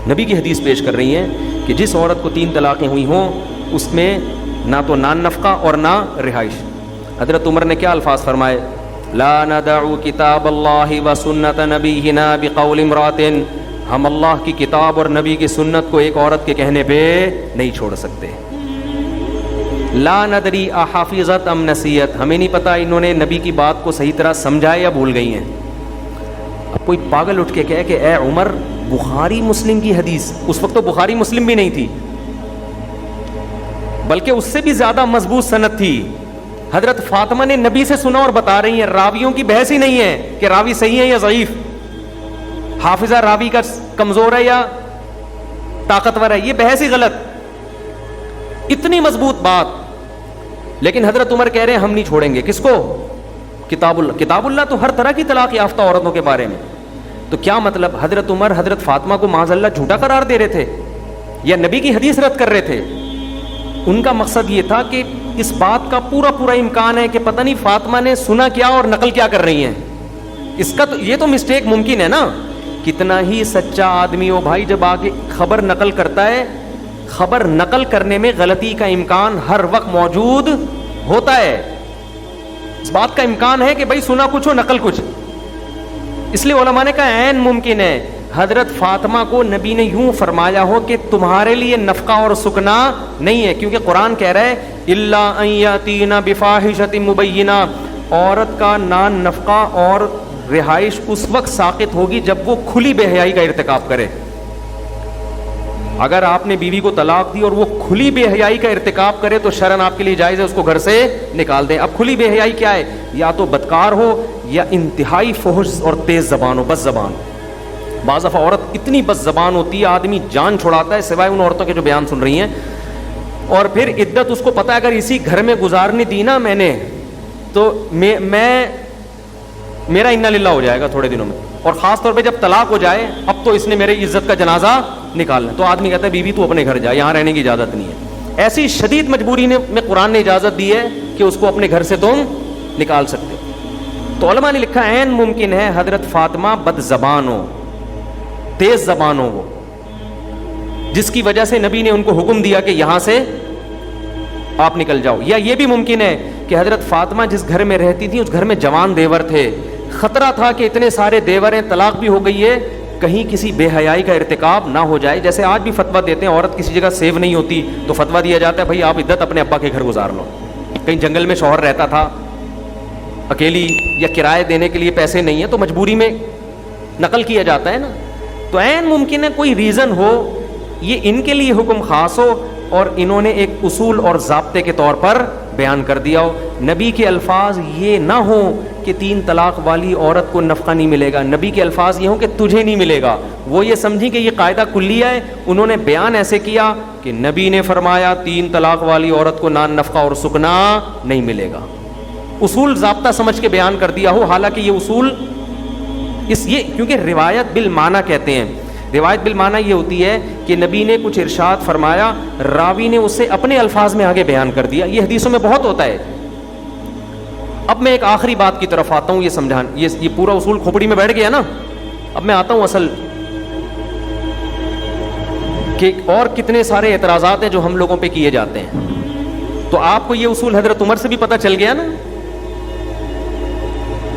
نبی کی حدیث پیش کر رہی ہیں کہ جس عورت کو 3 طلاقیں ہوئی ہوں اس میں نہ تو نان نفقہ اور نہ رہائش. حضرت عمر نے کیا الفاظ فرمائے, لا ندعو کتاب اللہ و سنت نبینا بقول امرات, ہم اللہ کی کتاب اور نبی کی سنت کو ایک عورت کے کہنے پہ نہیں چھوڑ سکتے. لا ندری احافظت ام نسیت, ہمیں نہیں پتہ انہوں نے نبی کی بات کو صحیح طرح سمجھا یا بھول گئی ہیں. اب کوئی پاگل اٹھ کے کہے کہ اے عمر بخاری مسلم کی حدیث, اس وقت تو بخاری مسلم بھی نہیں تھی, بلکہ اس سے بھی زیادہ مضبوط سند تھی. حضرت فاطمہ نے نبی سے سنا اور بتا رہی ہیں. راویوں کی بحث ہی نہیں ہے کہ راوی صحیح ہے یا ضعیف, حافظہ راوی کا کمزور ہے یا طاقتور ہے, یہ بحث ہی غلط. اتنی مضبوط بات, لیکن حضرت عمر کہہ رہے ہیں ہم نہیں چھوڑیں گے. کس کو؟ کتاب اللہ. کتاب اللہ تو ہر طرح کی طلاق یافتہ عورتوں کے بارے میں. تو کیا مطلب حضرت عمر حضرت فاطمہ کو معاذ اللہ جھوٹا قرار دے رہے تھے یا نبی کی حدیث رد کر رہے تھے؟ ان کا مقصد یہ تھا کہ اس بات کا پورا امکان ہے کہ پتہ نہیں فاطمہ نے سنا کیا اور نقل کیا کر رہی ہیں. اس کا تو یہ تو مسٹیک ممکن ہے نا. کتنا ہی سچا آدمی ہو بھائی, جب آگے خبر نقل کرتا ہے, خبر نقل کرنے میں غلطی کا امکان ہر وقت موجود ہوتا ہے. اس بات کا امکان ہے کہ بھائی سنا کچھ ہو نقل کچھ. اس لیے علماء نے کہا عین ممکن ہے حضرت فاطمہ کو نبی نے یوں فرمایا ہو کہ تمہارے لیے نفقہ اور سکنا نہیں ہے, کیونکہ قرآن کہہ رہا ہے الا ان یاتینا بفاحشۃ مبینہ, عورت کا نان نفقہ اور رہائش اس وقت ساقط ہوگی جب وہ کھلی بے حیائی کا ارتکاب کرے. اگر آپ نے بیوی کو طلاق دی اور وہ کھلی بے حیائی کا ارتکاب کرے تو شرعاً آپ کے لیے جائز ہے اس کو گھر سے نکال دیں. اب کھلی بے حیائی کیا ہے؟ یا تو بدکار ہو یا انتہائی فحش اور تیز زبان ہو, بد زبان. بعض دفعہ عورت اتنی بد زبان ہوتی ہے آدمی جان چھڑاتا ہے, سوائے ان عورتوں کے جو بیان سن رہی ہیں. اور پھر عدت اس کو پتہ ہے اگر اسی گھر میں گزارنے دی نا میں نے تو میرا انا للہ ہو جائے گا تھوڑے دنوں میں, اور خاص طور پہ جب طلاق ہو جائے اب تو اس نے میرے عزت کا جنازہ نکالنا. تو آدمی کہتا ہے بیوی تو اپنے گھر جائے, یہاں رہنے کی اجازت نہیں ہے. ایسی شدید مجبوری میں قرآن نے اجازت دی ہے کہ اس کو اپنے گھر سے تم نکال سکتے. تو علماء نے لکھا عین ممکن ہے حضرت فاطمہ بد زبان ہو, تیز زبان ہو, جس کی وجہ سے نبی نے ان کو حکم دیا کہ یہاں سے آپ نکل جاؤ. یا یہ بھی ممکن ہے کہ حضرت فاطمہ جس گھر میں رہتی تھی اس گھر میں جوان دیور تھے, خطرہ تھا کہ اتنے سارے دیور ہیں, طلاق بھی ہو گئی ہے, کہیں کسی بے حیائی کا ارتکاب نہ ہو جائے. جیسے آج بھی فتویٰ دیتے ہیں, عورت کسی جگہ سیف نہیں ہوتی تو فتویٰ دیا جاتا ہے بھائی آپ عدت اپنے ابا کے گھر گزار لو. کہیں جنگل میں شوہر رہتا تھا اکیلی, یا کرائے دینے کے لیے پیسے نہیں ہیں تو مجبوری میں نقل کیا جاتا ہے نا. تو عین ممکن ہے کوئی ریزن ہو, یہ ان کے لیے حکم خاص ہو اور انہوں نے ایک اصول اور ضابطے کے طور پر بیان کر دیا ہو. نبی کے الفاظ یہ نہ ہوں کہ 3 طلاق والی عورت کو نفقہ نہیں ملے گا, نبی کے الفاظ یہ ہوں کہ تجھے نہیں ملے گا. وہ یہ سمجھی کہ یہ قاعدہ کلیہ ہے, انہوں نے بیان ایسے کیا کہ نبی نے فرمایا 3 طلاق والی عورت کو نہ نفقہ اور سکنا نہیں ملے گا. اصول ضابطہ سمجھ کے بیان کر دیا ہو, حالانکہ یہ اصول یہ کیونکہ روایت بالمعنی کہتے ہیں. روایت بالمعنی یہ ہوتی ہے کہ نبی نے کچھ ارشاد فرمایا, راوی نے اسے اپنے الفاظ میں آگے بیان کر دیا. یہ حدیثوں میں بہت ہوتا ہے. اب میں ایک آخری بات کی طرف آتا ہوں, یہ سمجھان, یہ پورا اصول کھوپڑی میں بیٹھ گیا نا. اب میں آتا ہوں اصل کہ اور کتنے سارے اعتراضات ہیں جو ہم لوگوں پہ کیے جاتے ہیں. تو آپ کو یہ اصول حضرت عمر سے بھی پتہ چل گیا نا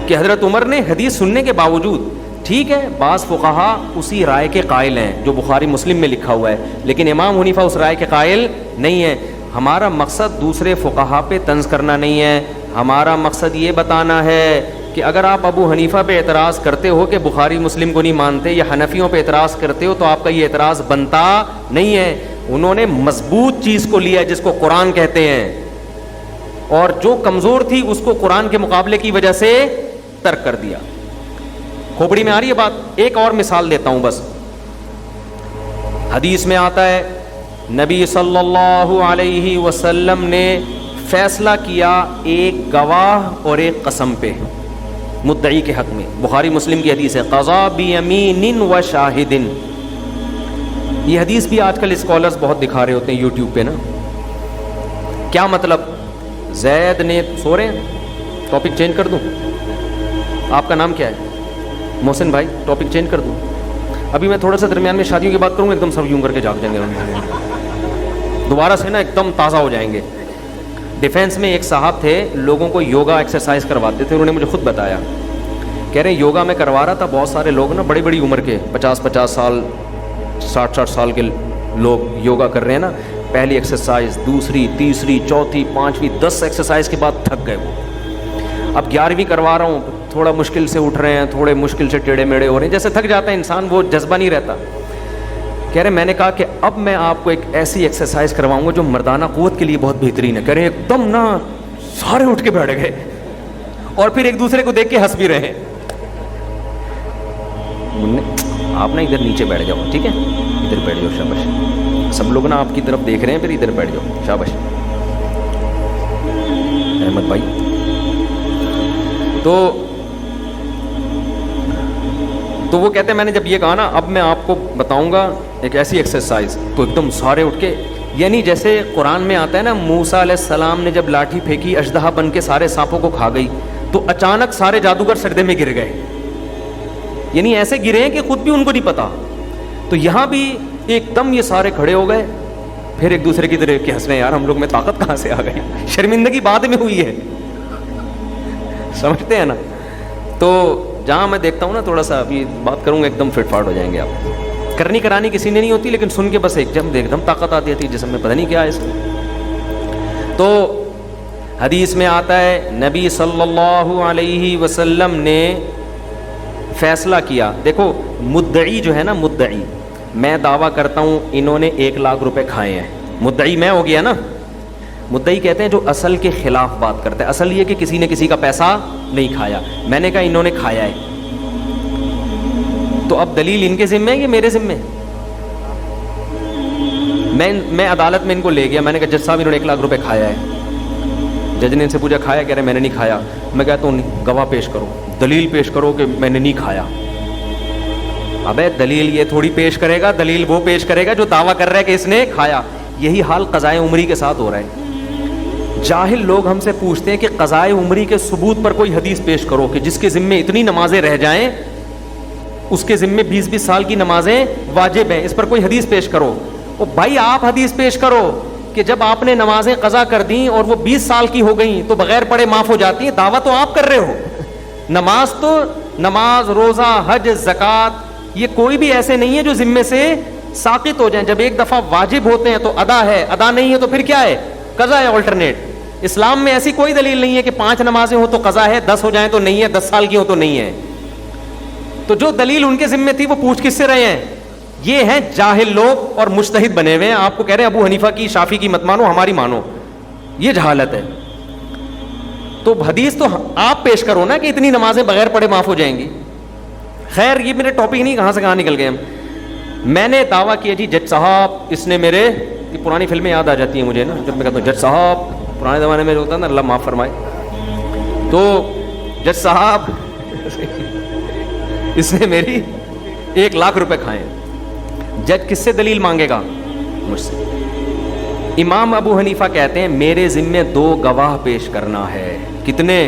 کہ حضرت عمر نے حدیث سننے کے باوجود, ٹھیک ہے بعض فقہا اسی رائے کے قائل ہیں جو بخاری مسلم میں لکھا ہوا ہے, لیکن امام حنیفہ اس رائے کے قائل نہیں ہے. ہمارا مقصد دوسرے فقہا پہ طنز کرنا نہیں ہے, ہمارا مقصد یہ بتانا ہے کہ اگر آپ ابو حنیفہ پہ اعتراض کرتے ہو کہ بخاری مسلم کو نہیں مانتے, یا حنفیوں پہ اعتراض کرتے ہو, تو آپ کا یہ اعتراض بنتا نہیں ہے. انہوں نے مضبوط چیز کو لیا جس کو قرآن کہتے ہیں, اور جو کمزور تھی اس کو قرآن کے مقابلے کی وجہ سے ترک کر دیا. کھوپڑی میں آ رہی ہے بات. ایک اور مثال دیتا ہوں بس. حدیث میں آتا ہے نبی صلی اللہ علیہ وسلم نے فیصلہ کیا ایک گواہ اور ایک قسم پہ مدعی کے حق میں. بخاری مسلم کی حدیث ہے, قضا بیمین و شاہدن. یہ حدیث بھی آج کل اسکالرز بہت دکھا رہے ہوتے ہیں یوٹیوب پہ نا. کیا مطلب؟ زید نے, سو رہے ہیں, ٹاپک چینج کر دوں؟ آپ کا نام کیا ہے؟ محسن بھائی, ٹاپک چینج کر دوں؟ ابھی میں تھوڑا سا درمیان میں شادیوں کی بات کروں گا, ایک دم سب یوں کر کے جاگ جائیں گے, دوبارہ سے نا ایک دم تازہ ہو جائیں گے. ڈیفینس میں ایک صاحب تھے, لوگوں کو یوگا ایکسرسائز کرواتے تھے. انہوں نے مجھے خود بتایا, کہہ رہے ہیں یوگا میں کروا رہا تھا, بہت سارے لوگ نا بڑی بڑی عمر کے 50 سال 60 سال کے لوگ یوگا کر رہے ہیں نا. پہلی ایکسرسائز, دوسری, تیسری, چوتھی, پانچویں, 10 ایکسرسائز کے بعد تھک گئے وہ. اب 11ویں کروا رہا ہوں, تھوڑا مشکل سے اٹھ رہے ہیں, تھوڑے مشکل سے ٹیڑھے میڑے ہو رہے ہیں, جیسے تھک جاتا ہے انسان, وہ جذبہ نہیں رہتا. کہہ رہے میں نے کہا کہ اب میں آپ کو ایک ایسی ایکسرسائز کرواؤں گا جو مردانہ قوت کے لیے بہت بہترین ہے. کہہ رہے ایک دم نا سارے اٹھ کے بیٹھ گئے اور پھر ایک دوسرے کو دیکھ کے ہنس بھی رہے. آپ نا ادھر نیچے بیٹھ جاؤ, ٹھیک ہے, ادھر بیٹھ جاؤ, شاباش. سب لوگ نا آپ کی طرف دیکھ رہے ہیں, پھر ادھر بیٹھ جاؤ, شاباش. احمد بھائی, تو وہ کہتے ہیں میں نے جب یہ کہا نا اب میں آپ کو بتاؤں گا ایک ایسی ایکسرسائز, تو ایک دم سارے اٹھ کے, یعنی جیسے قرآن میں آتا ہے نا موسیٰ علیہ السلام نے جب لاٹھی پھینکی اژدہا بن کے سارے سانپوں کو کھا گئی, تو اچانک سارے جادوگر سجدے میں گر گئے. یعنی ایسے گرے ہیں کہ خود بھی ان کو نہیں پتا. تو یہاں بھی ایک دم یہ سارے کھڑے ہو گئے, پھر ایک دوسرے کی طرف کے ہنس رہے ہیں, یار ہم لوگ میں طاقت کہاں سے آ گئی, شرمندگی بعد میں ہوئی ہے, سمجھتے ہیں نا. تو جہاں میں دیکھتا ہوں نا تھوڑا سا ابھی بات کروں گا ایک دم فٹ فاٹ ہو جائیں گے آپ. کرنی کرانی کسی نے نہیں ہوتی, لیکن سن کے بس ایک دم طاقت آتی ہے جسم میں, پتہ نہیں کیا ہے اس میں. تو حدیث میں آتا ہے نبی صلی اللہ علیہ وسلم نے فیصلہ کیا. دیکھو مدعی جو ہے نا, مدعی, میں دعویٰ کرتا ہوں انہوں نے 1 لاکھ روپے کھائے ہیں, مدعی میں ہو گیا نا. مدعی کہتے ہیں جو اصل کے خلاف بات کرتے ہیں. اصل یہ کہ کسی نے کسی کا پیسہ نہیں کھایا, میں نے کہا انہوں نے کھایا ہے, تو اب دلیل ان کے ذمے ہے کہ میرے ذمے؟ میں عدالت میں ان کو لے گیا, میں نے کہا جج صاحب انہوں نے 1 لاکھ روپے کھایا ہے. جج نے ان سے پوچھا کھایا, کہہ رہے میں نے نہیں کھایا. میں کہتا ہوں گواہ پیش کرو, دلیل پیش کرو کہ میں نے نہیں کھایا. ابے دلیل یہ تھوڑی پیش کرے گا, دلیل وہ پیش کرے گا جو دعویٰ کر رہا ہے کہ اس نے کھایا. یہی حال قضائے عمری کے ساتھ ہو رہا ہے. جاہل لوگ ہم سے پوچھتے ہیں کہ قضائے عمری کے ثبوت پر کوئی حدیث پیش کرو کہ جس کے ذمے اتنی نمازیں رہ جائیں, اس کے ذمے 20 سال کی نمازیں واجب ہیں, اس پر کوئی حدیث پیش کرو. او بھائی آپ حدیث پیش کرو کہ جب آپ نے نمازیں قضا کر دیں اور وہ 20 سال کی ہو گئیں تو بغیر پڑھے معاف ہو جاتی ہیں. دعویٰ تو آپ کر رہے ہو, نماز, روزہ, حج, زکوٰۃ یہ کوئی بھی ایسے نہیں ہے جو ذمے سے ساقط ہو جائیں. جب ایک دفعہ واجب ہوتے ہیں تو ادا ہے, ادا نہیں ہے تو پھر کیا ہے, قضا ہے آلٹرنیٹ. اسلام میں ایسی کوئی دلیل نہیں ہے کہ 5 نمازیں ہو تو قضا ہے, 10 ہو جائیں تو نہیں ہے, 10 سال کی ہو تو نہیں ہے. تو جو دلیل ان کے ذمے تھی وہ پوچھ کس سے رہے ہیں؟ یہ ہیں جاہل لوگ اور مجتہد بنے ہوئے ہیں. آپ کو کہہ رہے ہیں ابو حنیفہ کی شافعی کی مت مانو, ہماری مانو. یہ جہالت ہے. تو حدیث تو آپ پیش کرو نا کہ اتنی نمازیں بغیر پڑھے معاف ہو جائیں گی. خیر یہ میرے ٹاپک نہیں, کہاں سے کہاں نکل گئے ہم. میں نے دعویٰ کیا جی جج صاحب, اس نے میرے, یہ پرانی فلمیں یاد آ جاتی ہیں مجھے نا جب میں کہتا ہوں جج صاحب, پرانے زمانے میں جو ہوتا ہے نا اللہ معاف فرمائے, تو جج صاحب اس نے میری 1 لاکھ روپے کھائے. جج کس سے دلیل مانگے گا؟ مجھ سے. امام ابو حنیفہ کہتے ہیں میرے ذمے 2 گواہ پیش کرنا ہے. کتنے؟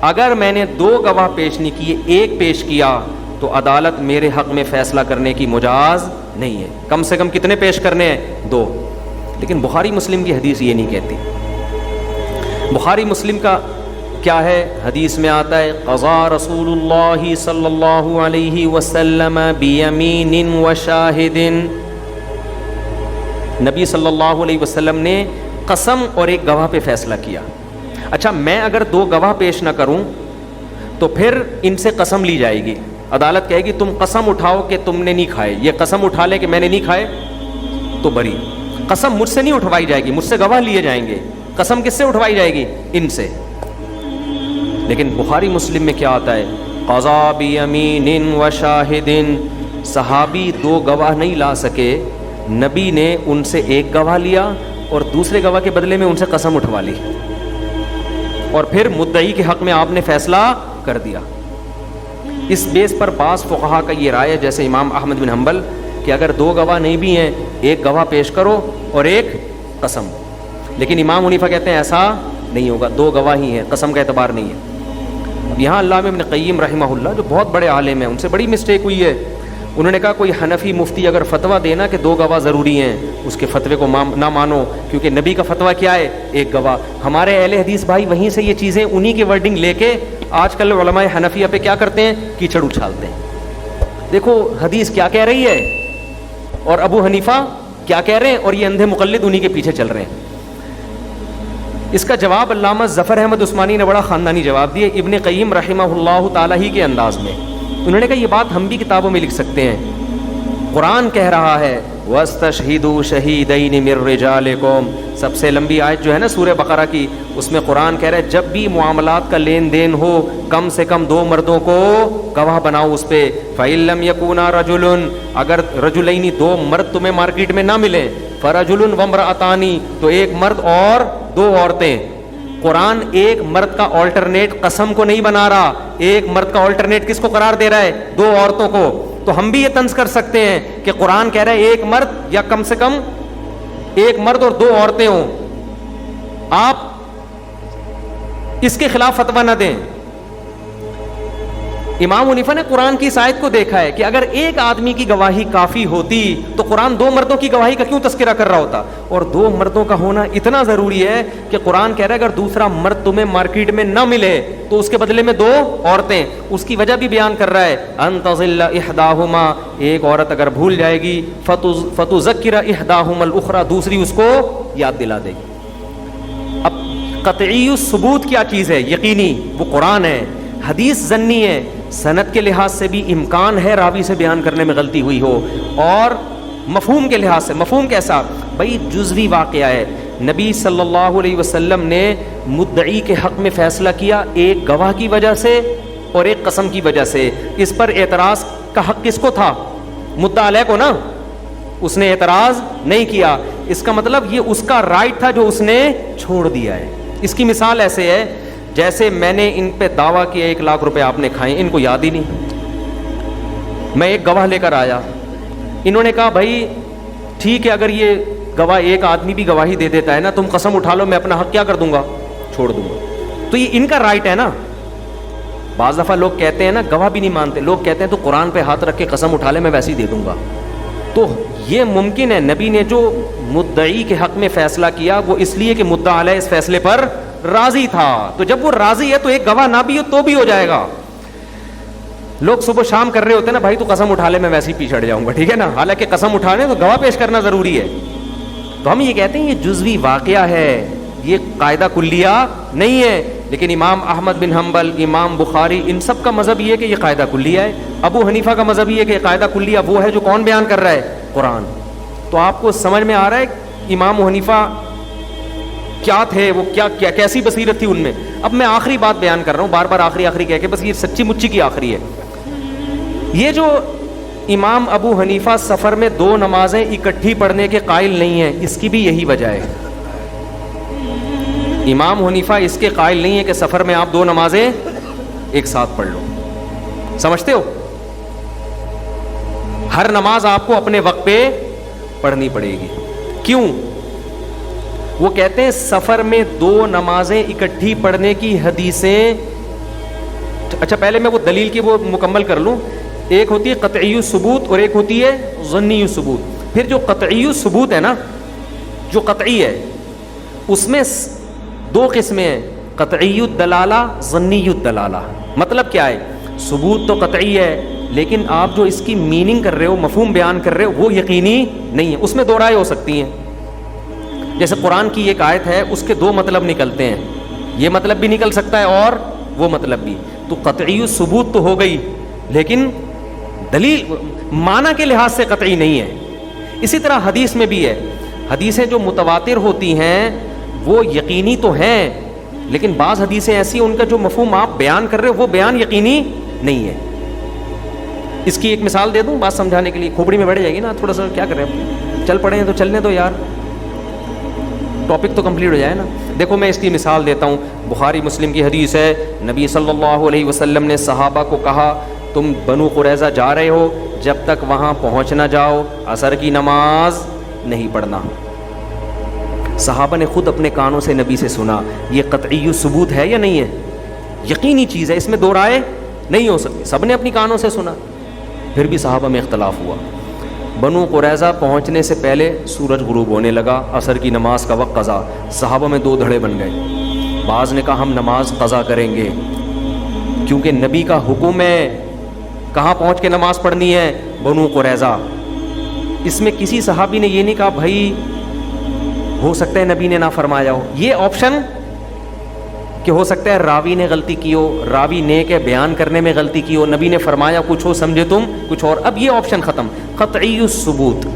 اگر میں نے 2 گواہ پیش نہیں کیے, 1 پیش کیا تو عدالت میرے حق میں فیصلہ کرنے کی مجاز نہیں ہے. کم سے کم کتنے پیش کرنے ہیں؟ 2. لیکن بخاری مسلم کی حدیث یہ نہیں کہتی. بخاری مسلم کا کیا ہے؟ حدیث میں آتا ہے قضا رسول اللہ صلی اللہ علیہ وسلم بیمین وشاہد. نبی صلی اللہ علیہ وسلم نے قسم اور 1 گواہ پہ فیصلہ کیا. اچھا میں اگر 2 گواہ پیش نہ کروں تو پھر ان سے قسم لی جائے گی. عدالت کہے گی تم قسم اٹھاؤ کہ تم نے نہیں کھائے. یہ قسم اٹھا لے کہ میں نے نہیں کھائے تو بری. قسم مجھ سے نہیں اٹھوائی جائے گی, مجھ سے گواہ لیے جائیں گے. قسم کس سے اٹھوائی جائے گی؟ ان سے. لیکن بخاری مسلم میں کیا آتا ہے؟ قضا بیمین وشاہد. صحابی 2 گواہ نہیں لا سکے, نبی نے ان سے 1 گواہ لیا اور دوسرے گواہ کے بدلے میں ان سے قسم اٹھوا لی, اور پھر مدعی کے حق میں آپ نے فیصلہ کر دیا. اس بیس پر بعض فقہا کا یہ رائے ہے, جیسے امام احمد بن حنبل, کہ اگر 2 گواہ نہیں بھی ہیں 1 گواہ پیش کرو اور 1 قسم. لیکن امام حنیفہ کہتے ہیں ایسا نہیں ہوگا, 2 گواہ ہی ہیں, قسم کا اعتبار نہیں ہے. اب یہاں علامہ ابن قیم رحمہ اللہ جو بہت بڑے عالم ہیں, ان سے بڑی مسٹیک ہوئی ہے. انہوں نے کہا کوئی حنفی مفتی اگر فتویٰ دینا کہ 2 گواہ ضروری ہیں, اس کے فتوے کو نہ مانو, کیونکہ نبی کا فتویٰ کیا ہے؟ 1 گواہ. ہمارے اہل حدیث بھائی وہیں سے یہ چیزیں انہی کی ورڈنگ لے کے آج کل علماء حنفیہ پہ کیا کرتے ہیں؟ کیچڑ اچھالتے ہیں. دیکھو حدیث کیا کہہ رہی ہے اور ابو حنیفہ کیا کہہ رہے ہیں, اور یہ اندھے مقلد انہی کے پیچھے چل رہے ہیں. اس کا جواب علامہ ظفر احمد عثمانی نے بڑا خاندانی جواب دیا ابن قیم رحمہ اللہ تعالیٰ ہی کے انداز میں. انہوں نے کہا یہ بات ہم بھی کتابوں میں لکھ سکتے ہیں. قرآن کہہ رہا ہے وَاسْتَشْهِدُوا شَهِيدَيْنِ مِن رِّجَالِكُمْ, سب سے لمبی آیت جو ہے نا سورہ بقرہ کی, اس میں قرآن کہہ رہا ہے جب بھی معاملات کا لین دین ہو کم سے کم 2 مردوں کو گواہ بناؤ اس پہ. فَإِن لَّمْ يَكُونَا رَجُلٌ, اگر رجلین 2 مرد تمہیں مارکیٹ میں نہ ملیں, فَرَجُلٌ وَامْرَأَتَانِ, تو 1 مرد اور 2 عورتیں. قرآن 1 مرد کا آلٹرنیٹ قسم کو نہیں بنا رہا, 1 مرد کا آلٹرنیٹ کس کو قرار دے رہا ہے؟ 2 عورتوں کو. تو ہم بھی یہ طنز کر سکتے ہیں کہ قرآن کہہ رہا ہے 1 مرد یا کم سے کم 1 مرد اور 2 عورتیں ہوں, آپ اس کے خلاف فتویٰ نہ دیں. امام حنیفہ نے قرآن کی اس آیت کو دیکھا ہے کہ اگر 1 آدمی کی گواہی کافی ہوتی تو قرآن 2 مردوں کی گواہی کا کیوں تذکرہ کر رہا ہوتا. اور 2 مردوں کا ہونا اتنا ضروری ہے کہ قرآن کہہ رہا ہے اگر دوسرا مرد تمہیں مارکیٹ میں نہ ملے تو اس کے بدلے میں 2 عورتیں. اس کی وجہ بھی بیان کر رہا ہے ان تضل احداہما, ایک عورت اگر بھول جائے گی فتذکر احداہما الاخری, دوسری اس کو یاد دلا دے گی. اب قطعی الثبوت کیا چیز ہے؟ یقینی, وہ قرآن ہے. حدیث ظنی ہے, سند کے لحاظ سے بھی امکان ہے راوی سے بیان کرنے میں غلطی ہوئی ہو, اور مفہوم کے لحاظ سے, مفہوم کیسا بھائی؟ جزوی واقعہ ہے. نبی صلی اللہ علیہ وسلم نے مدعی کے حق میں فیصلہ کیا 1 گواہ کی وجہ سے اور 1 قسم کی وجہ سے. اس پر اعتراض کا حق کس کو تھا؟ مدعا علیہ کو نا. اس نے اعتراض نہیں کیا, اس کا مطلب یہ اس کا رائٹ تھا جو اس نے چھوڑ دیا ہے. اس کی مثال ایسے ہے جیسے میں نے ان پہ دعویٰ کیا 1 لاکھ روپے آپ نے کھائے, ان کو یاد ہی نہیں. میں 1 گواہ لے کر آیا, انہوں نے کہا بھائی ٹھیک ہے اگر یہ گواہ 1 آدمی بھی گواہی دے دیتا ہے نا, تم قسم اٹھا لو, میں اپنا حق کیا کر دوں گا؟ چھوڑ دوں گا. تو یہ ان کا رائٹ ہے نا. بعض دفعہ لوگ کہتے ہیں نا گواہ بھی نہیں مانتے, لوگ کہتے ہیں تو قرآن پہ ہاتھ رکھ کے قسم اٹھا لے, میں ویسے ہی دے دوں گا. تو یہ ممکن ہے. نبی نے جو مدعی کے حق میں فیصلہ کیا وہ اس لیے کہ مدعا علیہ اس فیصلے پر راضی تھا. تو جب وہ راضی ہے تو 1 گواہ نہ بھی ہو تو بھی ہو جائے گا. لوگ صبح شام کر رہے ہوتے ہیں نا بھائی تو قسم اٹھا لے میں ویسے ہی پیچھے ہٹ جاؤں گا, ٹھیک ہے نا, حالانکہ قسم اٹھانے تو گواہ پیش کرنا ضروری ہے. تو ہم یہ کہتے ہیں یہ جزوی واقعہ ہے, یہ قاعدہ کلیہ نہیں ہے. لیکن امام احمد بن حنبل, امام بخاری, ان سب کا مذہب یہ ہے کہ یہ قاعدہ کلیہ ہے. ابو حنیفہ کا مذہب یہ ہے کہ قاعدہ کلیہ وہ ہے جو کون بیان کر رہا ہے, قرآن. تو آپ کو سمجھ میں آ رہا ہے امام حنیفہ کیا تھے, وہ کیا کیسی بصیرت تھی ان میں. اب میں آخری بات بیان کر رہا ہوں, بار بار آخری کہہ کے, بس یہ سچی مچی کی آخری ہے. یہ جو امام ابو حنیفہ سفر میں 2 نمازیں اکٹھی پڑھنے کے قائل نہیں ہیں, اس کی بھی یہی وجہ ہے. امام حنیفہ اس کے قائل نہیں ہے کہ سفر میں آپ 2 نمازیں ایک ساتھ پڑھ لو. سمجھتے ہو, ہر نماز آپ کو اپنے وقت پہ پڑھنی پڑے گی. کیوں؟ وہ کہتے ہیں سفر میں 2 نمازیں اکٹھی پڑھنے کی حدیثیں. اچھا پہلے میں وہ دلیل کی وہ مکمل کر لوں. ایک ہوتی ہے قطعی ثبوت اور ایک ہوتی ہے ظنی ثبوت. پھر جو قطعی ثبوت ہے نا, جو قطعی ہے, اس میں 2 قسمیں ہیں, قطعی الدلالہ, ظنی الدلالہ. مطلب کیا ہے؟ ثبوت تو قطعی ہے لیکن آپ جو اس کی میننگ کر رہے ہو, مفہوم بیان کر رہے ہو, وہ یقینی نہیں ہے. اس میں 2 رائے ہو سکتی ہیں. جیسے قرآن کی ایک آیت ہے, اس کے 2 مطلب نکلتے ہیں, یہ مطلب بھی نکل سکتا ہے اور وہ مطلب بھی. تو قطعی ثبوت تو ہو گئی لیکن دلیل معنی کے لحاظ سے قطعی نہیں ہے. اسی طرح حدیث میں بھی ہے, حدیثیں جو متواتر ہوتی ہیں وہ یقینی تو ہیں لیکن بعض حدیثیں ایسی ہیں ان کا جو مفہوم آپ بیان کر رہے ہو وہ بیان یقینی نہیں ہے. اس کی ایک مثال دے دوں بات سمجھانے کے لیے, کھوپڑی میں بیٹھ جائے گی نا, تھوڑا سا کیا کریں, چل پڑے ہیں تو چلنے دو یار, ٹاپک تو کمپلیٹ ہو جائے نا. دیکھو میں اس کی مثال دیتا ہوں. بخاری مسلم کی حدیث ہے, نبی صلی اللہ علیہ وسلم نے صحابہ کو کہا تم بنو قریظہ جا رہے ہو, جب تک وہاں پہنچ نہ جاؤ عصر کی نماز نہیں پڑھنا. صحابہ نے خود اپنے کانوں سے نبی سے سنا. یہ قطعی ثبوت ہے یا نہیں ہے؟ یقینی چیز ہے, اس میں 2 رائے نہیں ہو سکتی. سب نے اپنی کانوں سے سنا. پھر بھی صحابہ میں اختلاف ہوا. بنو قریظہ پہنچنے سے پہلے سورج غروب ہونے لگا, عصر کی نماز کا وقت قضا. صحابہ میں 2 دھڑے بن گئے. بعض نے کہا ہم نماز قضا کریں گے کیونکہ نبی کا حکم ہے. کہاں پہنچ کے نماز پڑھنی ہے؟ بنو قریظہ. اس میں کسی صحابی نے یہ نہیں کہا بھائی ہو سکتا ہے نبی نے نہ فرمایا ہو. یہ آپشن کہ ہو سکتا ہے راوی نے غلطی کی ہو, راوی نے کے بیان کرنے میں غلطی کی ہو, نبی نے فرمایا کچھ ہو, سمجھے تم کچھ اور. اب یہ آپشن ختم. قطعی الثبوت.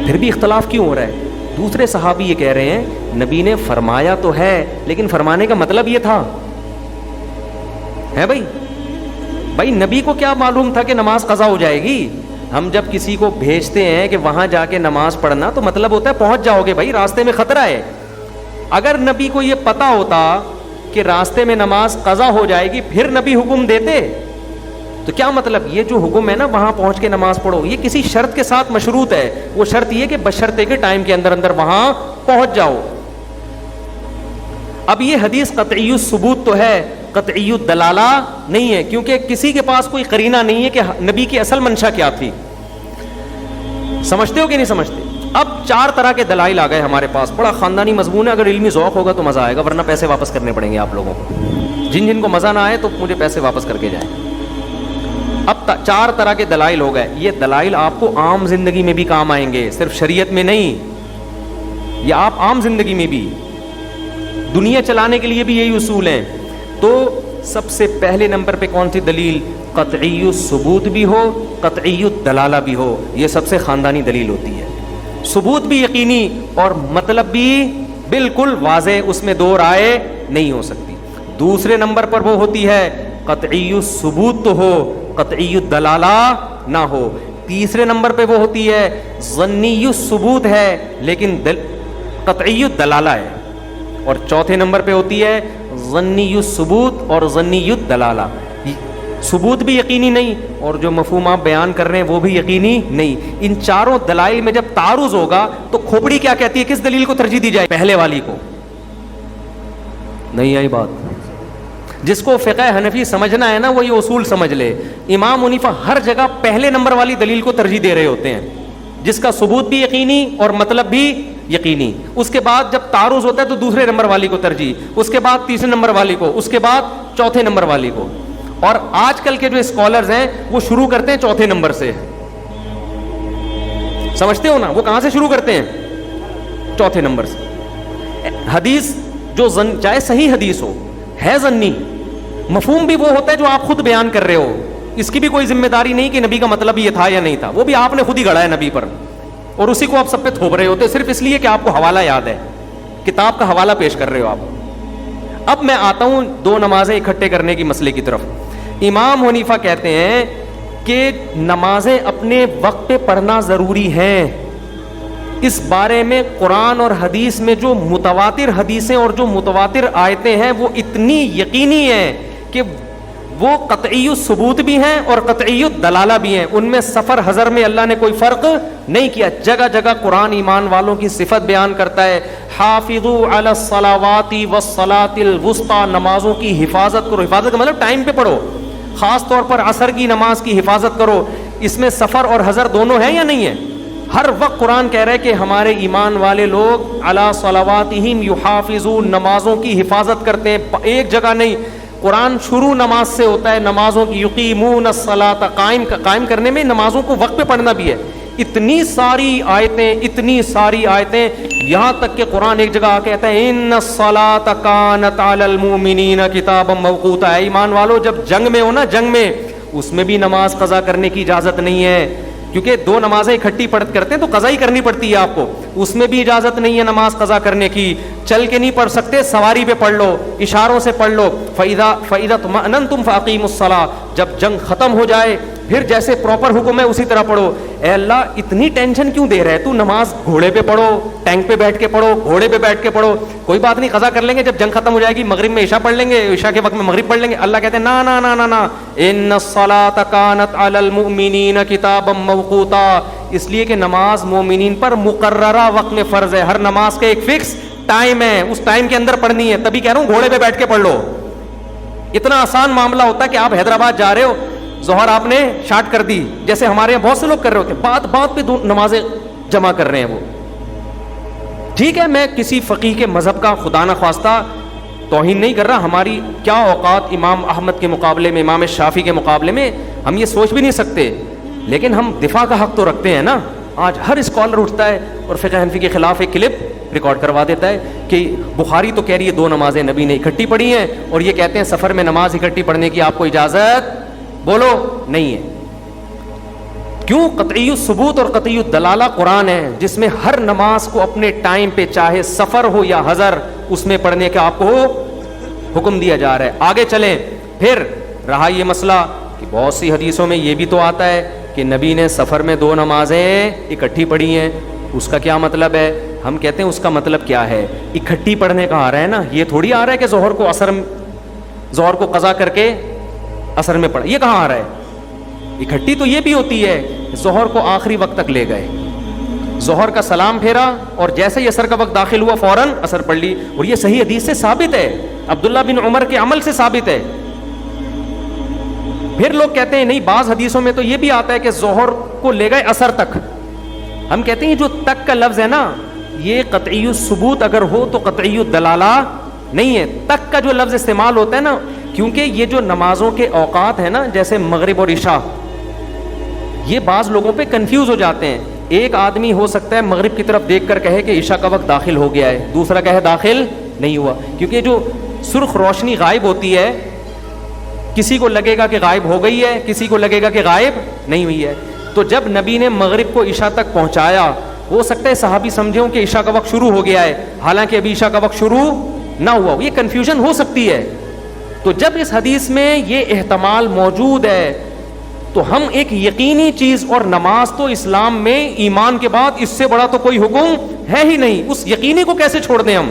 پھر بھی اختلاف کیوں ہو رہا ہے؟ دوسرے صحابی یہ کہہ رہے ہیں نبی نے فرمایا تو ہے لیکن فرمانے کا مطلب یہ تھا ہے بھائی نبی کو کیا معلوم تھا کہ نماز قضا ہو جائے گی؟ ہم جب کسی کو بھیجتے ہیں کہ وہاں جا کے نماز پڑھنا تو مطلب ہوتا ہے پہنچ جاؤ گے بھائی, راستے میں خطرہ ہے. اگر نبی کو یہ پتا ہوتا کہ راستے میں نماز قضا ہو جائے گی پھر نبی حکم دیتے تو کیا مطلب؟ یہ جو حکم ہے نا وہاں پہنچ کے نماز پڑھو, یہ کسی شرط کے ساتھ مشروط ہے. وہ شرط یہ کہ بشرطے کے ٹائم کے اندر وہاں پہنچ جاؤ. اب یہ حدیث قطعی الثبوت تو ہے, قطعی الدلالہ نہیں ہے کیونکہ کسی کے پاس کوئی قرینہ نہیں ہے کہ نبی کی اصل منشا کیا تھی. سمجھتے ہو کہ نہیں سمجھتے؟ اب 4 طرح کے دلائل آ گئے ہمارے پاس. بڑا خاندانی مضمون ہے, اگر علمی ذوق ہوگا تو مزہ آئے گا, ورنہ پیسے واپس کرنے پڑیں گے آپ لوگوں کو. جن کو مزہ نہ آئے تو مجھے پیسے واپس کر کے جائیں. اب 4 طرح کے دلائل ہو گئے. یہ دلائل آپ کو عام زندگی میں بھی کام آئیں گے, صرف شریعت میں نہیں. یہ آپ عام زندگی میں بھی, دنیا چلانے کے لیے بھی یہی اصول ہیں. تو سب سے پہلے نمبر پہ کون سی دلیل؟ قطعی الثبوت بھی ہو, قطعی الدلالہ بھی ہو. یہ سب سے خاندانی دلیل ہوتی ہے. ثبوت بھی یقینی اور مطلب بھی بالکل واضح, اس میں 2 رائے نہیں ہو سکتی. دوسرے نمبر پر وہ ہوتی ہے قطعی الثبوت تو ہو, قطعی الدلالہ نہ ہو. تیسرے نمبر پہ وہ ہوتی ہے ظنی الثبوت ہے لیکن قطعی الدلالہ ہے. اور چوتھے نمبر پہ ہوتی ہے ظنی الثبوت اور ظنی الدلالہ. ثبوت بھی یقینی نہیں اور جو مفہوم آپ بیان کر رہے ہیں وہ بھی یقینی نہیں. ان 4 دلائل میں جب تعارض ہوگا تو کھوپڑی کیا کہتی ہے, کس دلیل کو ترجیح دی جائے؟ پہلے والی کو. نہیں آئی بات؟ جس کو فقہ حنفی سمجھنا ہے نا وہ یہ اصول سمجھ لے. امام حنیفہ ہر جگہ پہلے نمبر والی دلیل کو ترجیح دے رہے ہوتے ہیں جس کا ثبوت بھی یقینی اور مطلب بھی یقینی. اس کے بعد جب تعارض ہوتا ہے تو دوسرے نمبر والی کو ترجیح, اس کے بعد تیسرے نمبر والی کو, اس کے بعد چوتھے نمبر والی کو. اور آج کل کے جو اسکالرز ہیں وہ شروع کرتے ہیں چوتھے نمبر سے. سمجھتے ہو نا, وہ کہاں سے شروع کرتے ہیں؟ چوتھے نمبر سے. حدیث جو چاہے صحیح حدیث ہو, ہے ظنی, مفہوم بھی وہ ہوتا ہے جو آپ خود بیان کر رہے ہو, اس کی بھی کوئی ذمہ داری نہیں کہ نبی کا مطلب یہ تھا یا نہیں تھا, وہ بھی آپ نے خود ہی گڑا ہے نبی پر, اور اسی کو آپ سب پہ تھوپ رہے ہوتے صرف اس لیے کہ آپ کو حوالہ یاد ہے, کتاب کا حوالہ پیش کر رہے ہو آپ. اب میں آتا ہوں دو نمازیں اکٹھے کرنے کی مسئلے کی طرف. امام حنیفہ کہتے ہیں کہ نمازیں اپنے وقت پہ پڑھنا ضروری ہیں. اس بارے میں قرآن اور حدیث میں جو متواتر حدیثیں اور جو متواتر آیتیں ہیں وہ اتنی یقینی ہیں کہ وہ قطعی الثبوت بھی ہیں اور قطعی الدلالہ بھی ہیں. ان میں سفر حضر میں اللہ نے کوئی فرق نہیں کیا. جگہ جگہ قرآن ایمان والوں کی صفت بیان کرتا ہے, حافظوا علی الصلاوات والصلاۃ الوسطی, نمازوں کی حفاظت کرو. حفاظت کا مطلب ٹائم پہ پڑھو, خاص طور پر عصر کی نماز کی حفاظت کرو. اس میں سفر اور حضر دونوں ہیں یا نہیں ہے؟ ہر وقت قرآن کہہ رہا ہے کہ ہمارے ایمان والے لوگ علی صلواتہم یحافظون, نمازوں کی حفاظت کرتے ہیں. ایک جگہ نہیں, قرآن شروع نماز سے ہوتا ہے, نمازوں کی یقیمون الصلاۃ, قائم کرنے میں نمازوں کو وقت پہ پڑھنا بھی ہے. اتنی ساری آیتیں, یہاں تک کہ قرآن ایک جگہ کہتا ہے ان الصلاۃ کانت علی المؤمنین کتابا موقوتا. ایمان والو, جب جنگ میں ہو نا, جنگ میں, اس میں بھی نماز قضا کرنے کی اجازت نہیں ہے, کیونکہ دو نمازیں اکٹھی کرتے ہیں تو قضا ہی کرنی پڑتی ہے آپ کو. اس میں بھی اجازت نہیں ہے نماز قضا کرنے کی. چل کے نہیں پڑھ سکتے, سواری پہ پڑھ لو, اشاروں سے پڑھ لو. فَإِذَا اطْمَأْنَنْتُمْ فَأَقِيمُوا الصَّلَاةَ, جب جنگ ختم ہو جائے پھر جیسے پراپر حکم ہے اسی طرح پڑھو. اے اللہ, اتنی ٹینشن کیوں دے رہے, تو نماز گھوڑے پہ پڑھو, ٹینک پہ بیٹھ کے پڑھو, گھوڑے پہ بیٹھ کے پڑھو, کوئی بات نہیں, قضا کر لیں گے جب جنگ ختم ہو جائے گی. مغرب میں عشاء پڑھ لیں گے, عشاء کے وقت میں مغرب پڑھ لیں گے. اللہ کہتے ہیں نا نا نا نا نا, ان الصلاۃ کانت علی المؤمنین کتابا موقوتا, اس لیے کہ نماز مومنین پر مقررہ وقت میں فرض ہے. ہر نماز کا ایک فکس ٹائم ہے, اس ٹائم کے اندر پڑھنی ہے. تبھی کہہ رہا ہوں گھوڑے پہ بیٹھ کے پڑھ لو. اتنا آسان معاملہ ہوتا ہے کہ آپ حیدرآباد جا رہے ہو, ظہر آپ نے شارٹ کر دی, جیسے ہمارے یہاں بہت سے لوگ کر رہے ہوتے ہیں, بات پہ دو نمازیں جمع کر رہے ہیں. وہ ٹھیک ہے, میں کسی فقیہ کے مذہب کا خدا نہ خواستہ توہین نہیں کر رہا. ہماری کیا اوقات امام احمد کے مقابلے میں, امام شافعی کے مقابلے میں, ہم یہ سوچ بھی نہیں سکتے, لیکن ہم دفاع کا حق تو رکھتے ہیں نا. آج ہر اسکالر اٹھتا ہے اور فقہ حنفی کے خلاف ایک کلپ ریکارڈ کروا دیتا ہے کہ بخاری تو کہہ رہی ہے دو نمازیں نبی نے اکٹھی پڑھی ہیں, اور یہ کہتے ہیں سفر میں نماز اکٹھی پڑھنے کی آپ کو اجازت بولو نہیں ہے. کیوں؟ قطعی الثبوت اور قطعی الدلالہ قرآن ہے, جس میں ہر نماز کو اپنے ٹائم پہ, چاہے سفر ہو یا حضر, اس میں پڑھنے کا آپ کو حکم دیا جا رہا ہے. آگے چلیں. پھر رہا یہ مسئلہ کہ بہت سی حدیثوں میں یہ بھی تو آتا ہے کہ نبی نے سفر میں دو نمازیں اکٹھی پڑھی ہیں. اس کا کیا مطلب ہے؟ ہم کہتے ہیں اس کا مطلب کیا ہے, اکٹھی پڑھنے کا آ رہا ہے نا, یہ تھوڑی آ رہا ہے کہ ظہر کو قضا کر کے عصر میں پڑھا. یہ کہاں آ رہا ہے؟ اکٹھی تو یہ بھی ہوتی ہے, ظہر کو آخری وقت تک لے گئے, ظہر کا سلام پھیرا اور جیسے ہی عصر کا وقت داخل ہوا فوراً عصر پڑھ لی. اور یہ صحیح حدیث سے ثابت ہے, عبداللہ بن عمر کے عمل سے ثابت ہے. پھر لوگ کہتے ہیں نہیں, بعض حدیثوں میں تو یہ بھی آتا ہے کہ ظہر کو لے گئے عصر تک. ہم کہتے ہیں جو تک کا لفظ ہے نا, یہ قطعی الثبوت اگر ہو تو قطعی الدلالہ نہیں ہے. تک کا جو لفظ استعمال ہوتا ہے نا, کیونکہ یہ جو نمازوں کے اوقات ہیں نا, جیسے مغرب اور عشاء, یہ بعض لوگوں پہ کنفیوز ہو جاتے ہیں. ایک آدمی ہو سکتا ہے مغرب کی طرف دیکھ کر کہے کہ عشاء کا وقت داخل ہو گیا ہے, دوسرا کہے داخل نہیں ہوا, کیونکہ جو سرخ روشنی غائب ہوتی ہے, کسی کو لگے گا کہ غائب ہو گئی ہے, کسی کو لگے گا کہ غائب نہیں ہوئی ہے. تو جب نبی نے مغرب کو عشاء تک پہنچایا, ہو سکتا ہے صحابی سمجھے ہوں کہ عشاء کا وقت شروع ہو گیا ہے, حالانکہ ابھی عشاء کا وقت شروع نہ ہوا. یہ کنفیوژن ہو سکتی ہے. تو جب اس حدیث میں یہ احتمال موجود ہے تو ہم ایک یقینی چیز, اور نماز تو اسلام میں ایمان کے بعد اس سے بڑا تو کوئی حکم ہے ہی نہیں, اس یقینی کو کیسے چھوڑ دیں ہم؟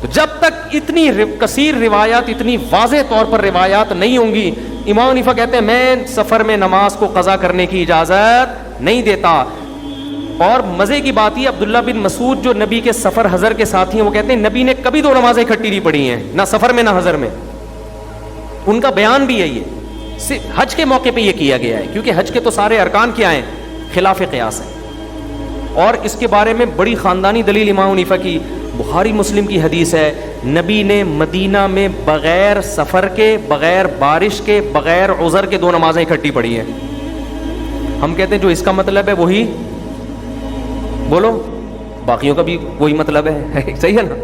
تو جب تک اتنی کثیر روایات, اتنی واضح طور پر روایات نہیں ہوں گی, امام حنیفہ کہتے ہیں میں سفر میں نماز کو قضا کرنے کی اجازت نہیں دیتا. اور مزے کی بات یہ, عبداللہ بن مسعود جو نبی کے سفر حضر کے ساتھی ہیں, وہ کہتے ہیں نبی نے کبھی دو نمازیں اکٹھی نہیں پڑھی ہیں, نہ سفر میں نہ حضر میں. ان کا بیان بھی ہے یہ, حج کے موقع پہ یہ کیا گیا ہے, کیونکہ حج کے تو سارے ارکان کیا ہیں, خلاف قیاس ہیں. اور اس کے بارے میں بڑی خاندانی دلیل امام حنیفہ کی, بخاری مسلم کی حدیث ہے، نبی نے مدینہ میں بغیر سفر کے، بغیر بارش کے، بغیر عذر کے 2 نمازیں اکٹھی پڑھی ہیں. ہم کہتے ہیں جو اس کا مطلب ہے وہی بولو، باقیوں کا بھی وہی مطلب ہے. صحیح ہے نا؟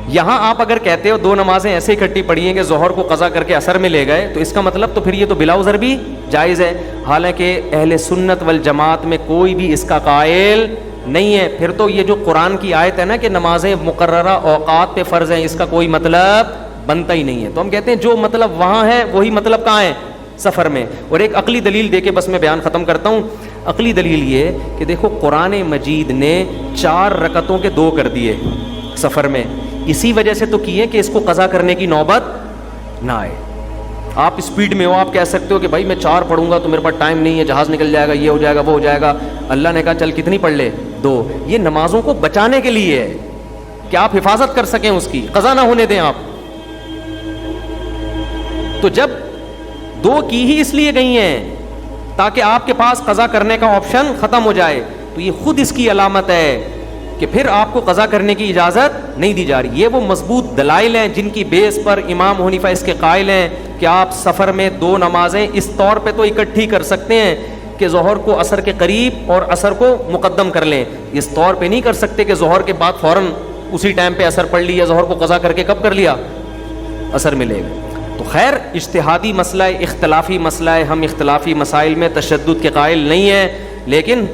یہاں آپ اگر کہتے ہو 2 نمازیں ایسے اکٹھی پڑھی ہیں کہ ظہر کو قضا کر کے عصر میں لے گئے، تو اس کا مطلب تو پھر یہ تو بلا عذر بھی جائز ہے. حالانکہ اہل سنت والجماعت میں کوئی بھی اس کا قائل نہیں ہے. پھر تو یہ جو قرآن کی آیت ہے نا کہ نمازیں مقررہ اوقات پہ فرض ہیں، اس کا کوئی مطلب بنتا ہی نہیں ہے. تو ہم کہتے ہیں جو مطلب وہاں ہے وہی مطلب کہاں ہے؟ سفر میں. اور ایک عقلی دلیل دے کے بس میں بیان ختم کرتا ہوں. عقلی دلیل یہ کہ دیکھو قرآن مجید نے 4 رکعتوں کے 2 کر دیے سفر میں، اسی وجہ سے تو کیے کہ اس کو قضا کرنے کی نوبت نہ آئے. آپ اسپیڈ میں ہو، آپ کہہ سکتے ہو کہ بھائی میں 4 پڑھوں گا تو میرے پاس ٹائم نہیں ہے، جہاز نکل جائے گا، یہ ہو جائے گا، وہ ہو جائے گا. اللہ نے کہا چل کتنی پڑھ لے؟ 2. یہ نمازوں کو بچانے کے لیے ہے کہ آپ حفاظت کر سکیں، اس کی قضا نہ ہونے دیں آپ. تو جب 2 کی ہی اس لیے گئی ہیں تاکہ آپ کے پاس قضا کرنے کا آپشن ختم ہو جائے. تو یہ خود اس کی علامت ہے کہ پھر آپ کو قضا کرنے کی اجازت نہیں دی جا رہی. یہ وہ مضبوط دلائل ہیں جن کی بیس پر امام حنیفہ اس کے قائل ہیں کہ آپ سفر میں 2 نمازیں اس طور پہ تو اکٹھی کر سکتے ہیں کہ ظہر کو عصر کے قریب اور عصر کو مقدم کر لیں. اس طور پہ نہیں کر سکتے کہ ظہر کے بعد فوراً اسی ٹائم پہ عصر پڑھ لیا، ظہر کو قضا کر کے کب کر لیا؟ عصر میں لے گئے. تو خیر اجتہادی مسئلہ ہے، اختلافی مسئلہ ہے، ہم اختلافی مسائل میں تشدد کے قائل نہیں ہیں، لیکن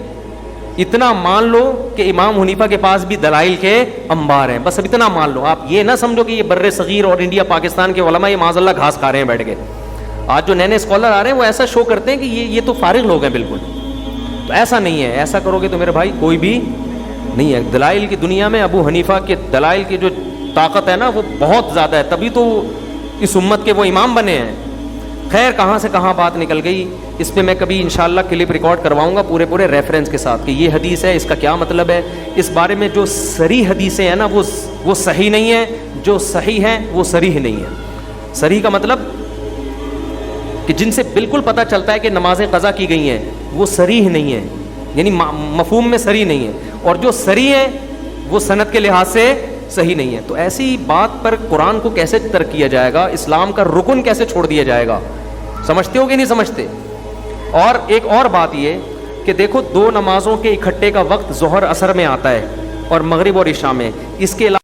اتنا مان لو کہ امام حنیفہ کے پاس بھی دلائل کے انبار ہیں. بس اب اتنا مان لو. آپ یہ نہ سمجھو کہ یہ بر صغیر اور انڈیا پاکستان کے علماء یہ معاذ اللہ گھاس کھا رہے ہیں بیٹھ کے. آج جو نئے نئے اسکالر آ رہے ہیں وہ ایسا شو کرتے ہیں کہ یہ تو فارغ لوگ ہیں بالکل. تو ایسا نہیں ہے. ایسا کرو گے تو میرے بھائی کوئی بھی نہیں ہے. دلائل کی دنیا میں ابو حنیفہ کے دلائل کی جو طاقت ہے نا وہ بہت زیادہ ہے، تبھی تو اس امت کے وہ امام بنے ہیں. خیر کہاں سے کہاں بات نکل گئی، اس پہ میں کبھی انشاءاللہ کلپ ریکارڈ کرواؤں گا پورے ریفرنس کے ساتھ کہ یہ حدیث ہے، اس کا کیا مطلب ہے. اس بارے میں جو صریح حدیثیں ہیں نا وہ صحیح نہیں ہیں، جو صحیح ہیں وہ صریح نہیں ہیں. صریح کا مطلب کہ جن سے بالکل پتہ چلتا ہے کہ نمازیں قضا کی گئی ہیں وہ صریح نہیں ہیں، یعنی مفہوم میں صریح نہیں ہے. اور جو صریح ہیں وہ سند کے لحاظ سے صحیح نہیں ہے. تو ایسی بات پر قرآن کو کیسے ترک کیا جائے گا، اسلام کا رکن کیسے چھوڑ دیا جائے گا؟ سمجھتے ہو کہ نہیں سمجھتے؟ اور ایک اور بات یہ کہ دیکھو 2 نمازوں کے اکٹھے کا وقت ظہر عصر میں آتا ہے اور مغرب اور عشاء میں. اس کے علاوہ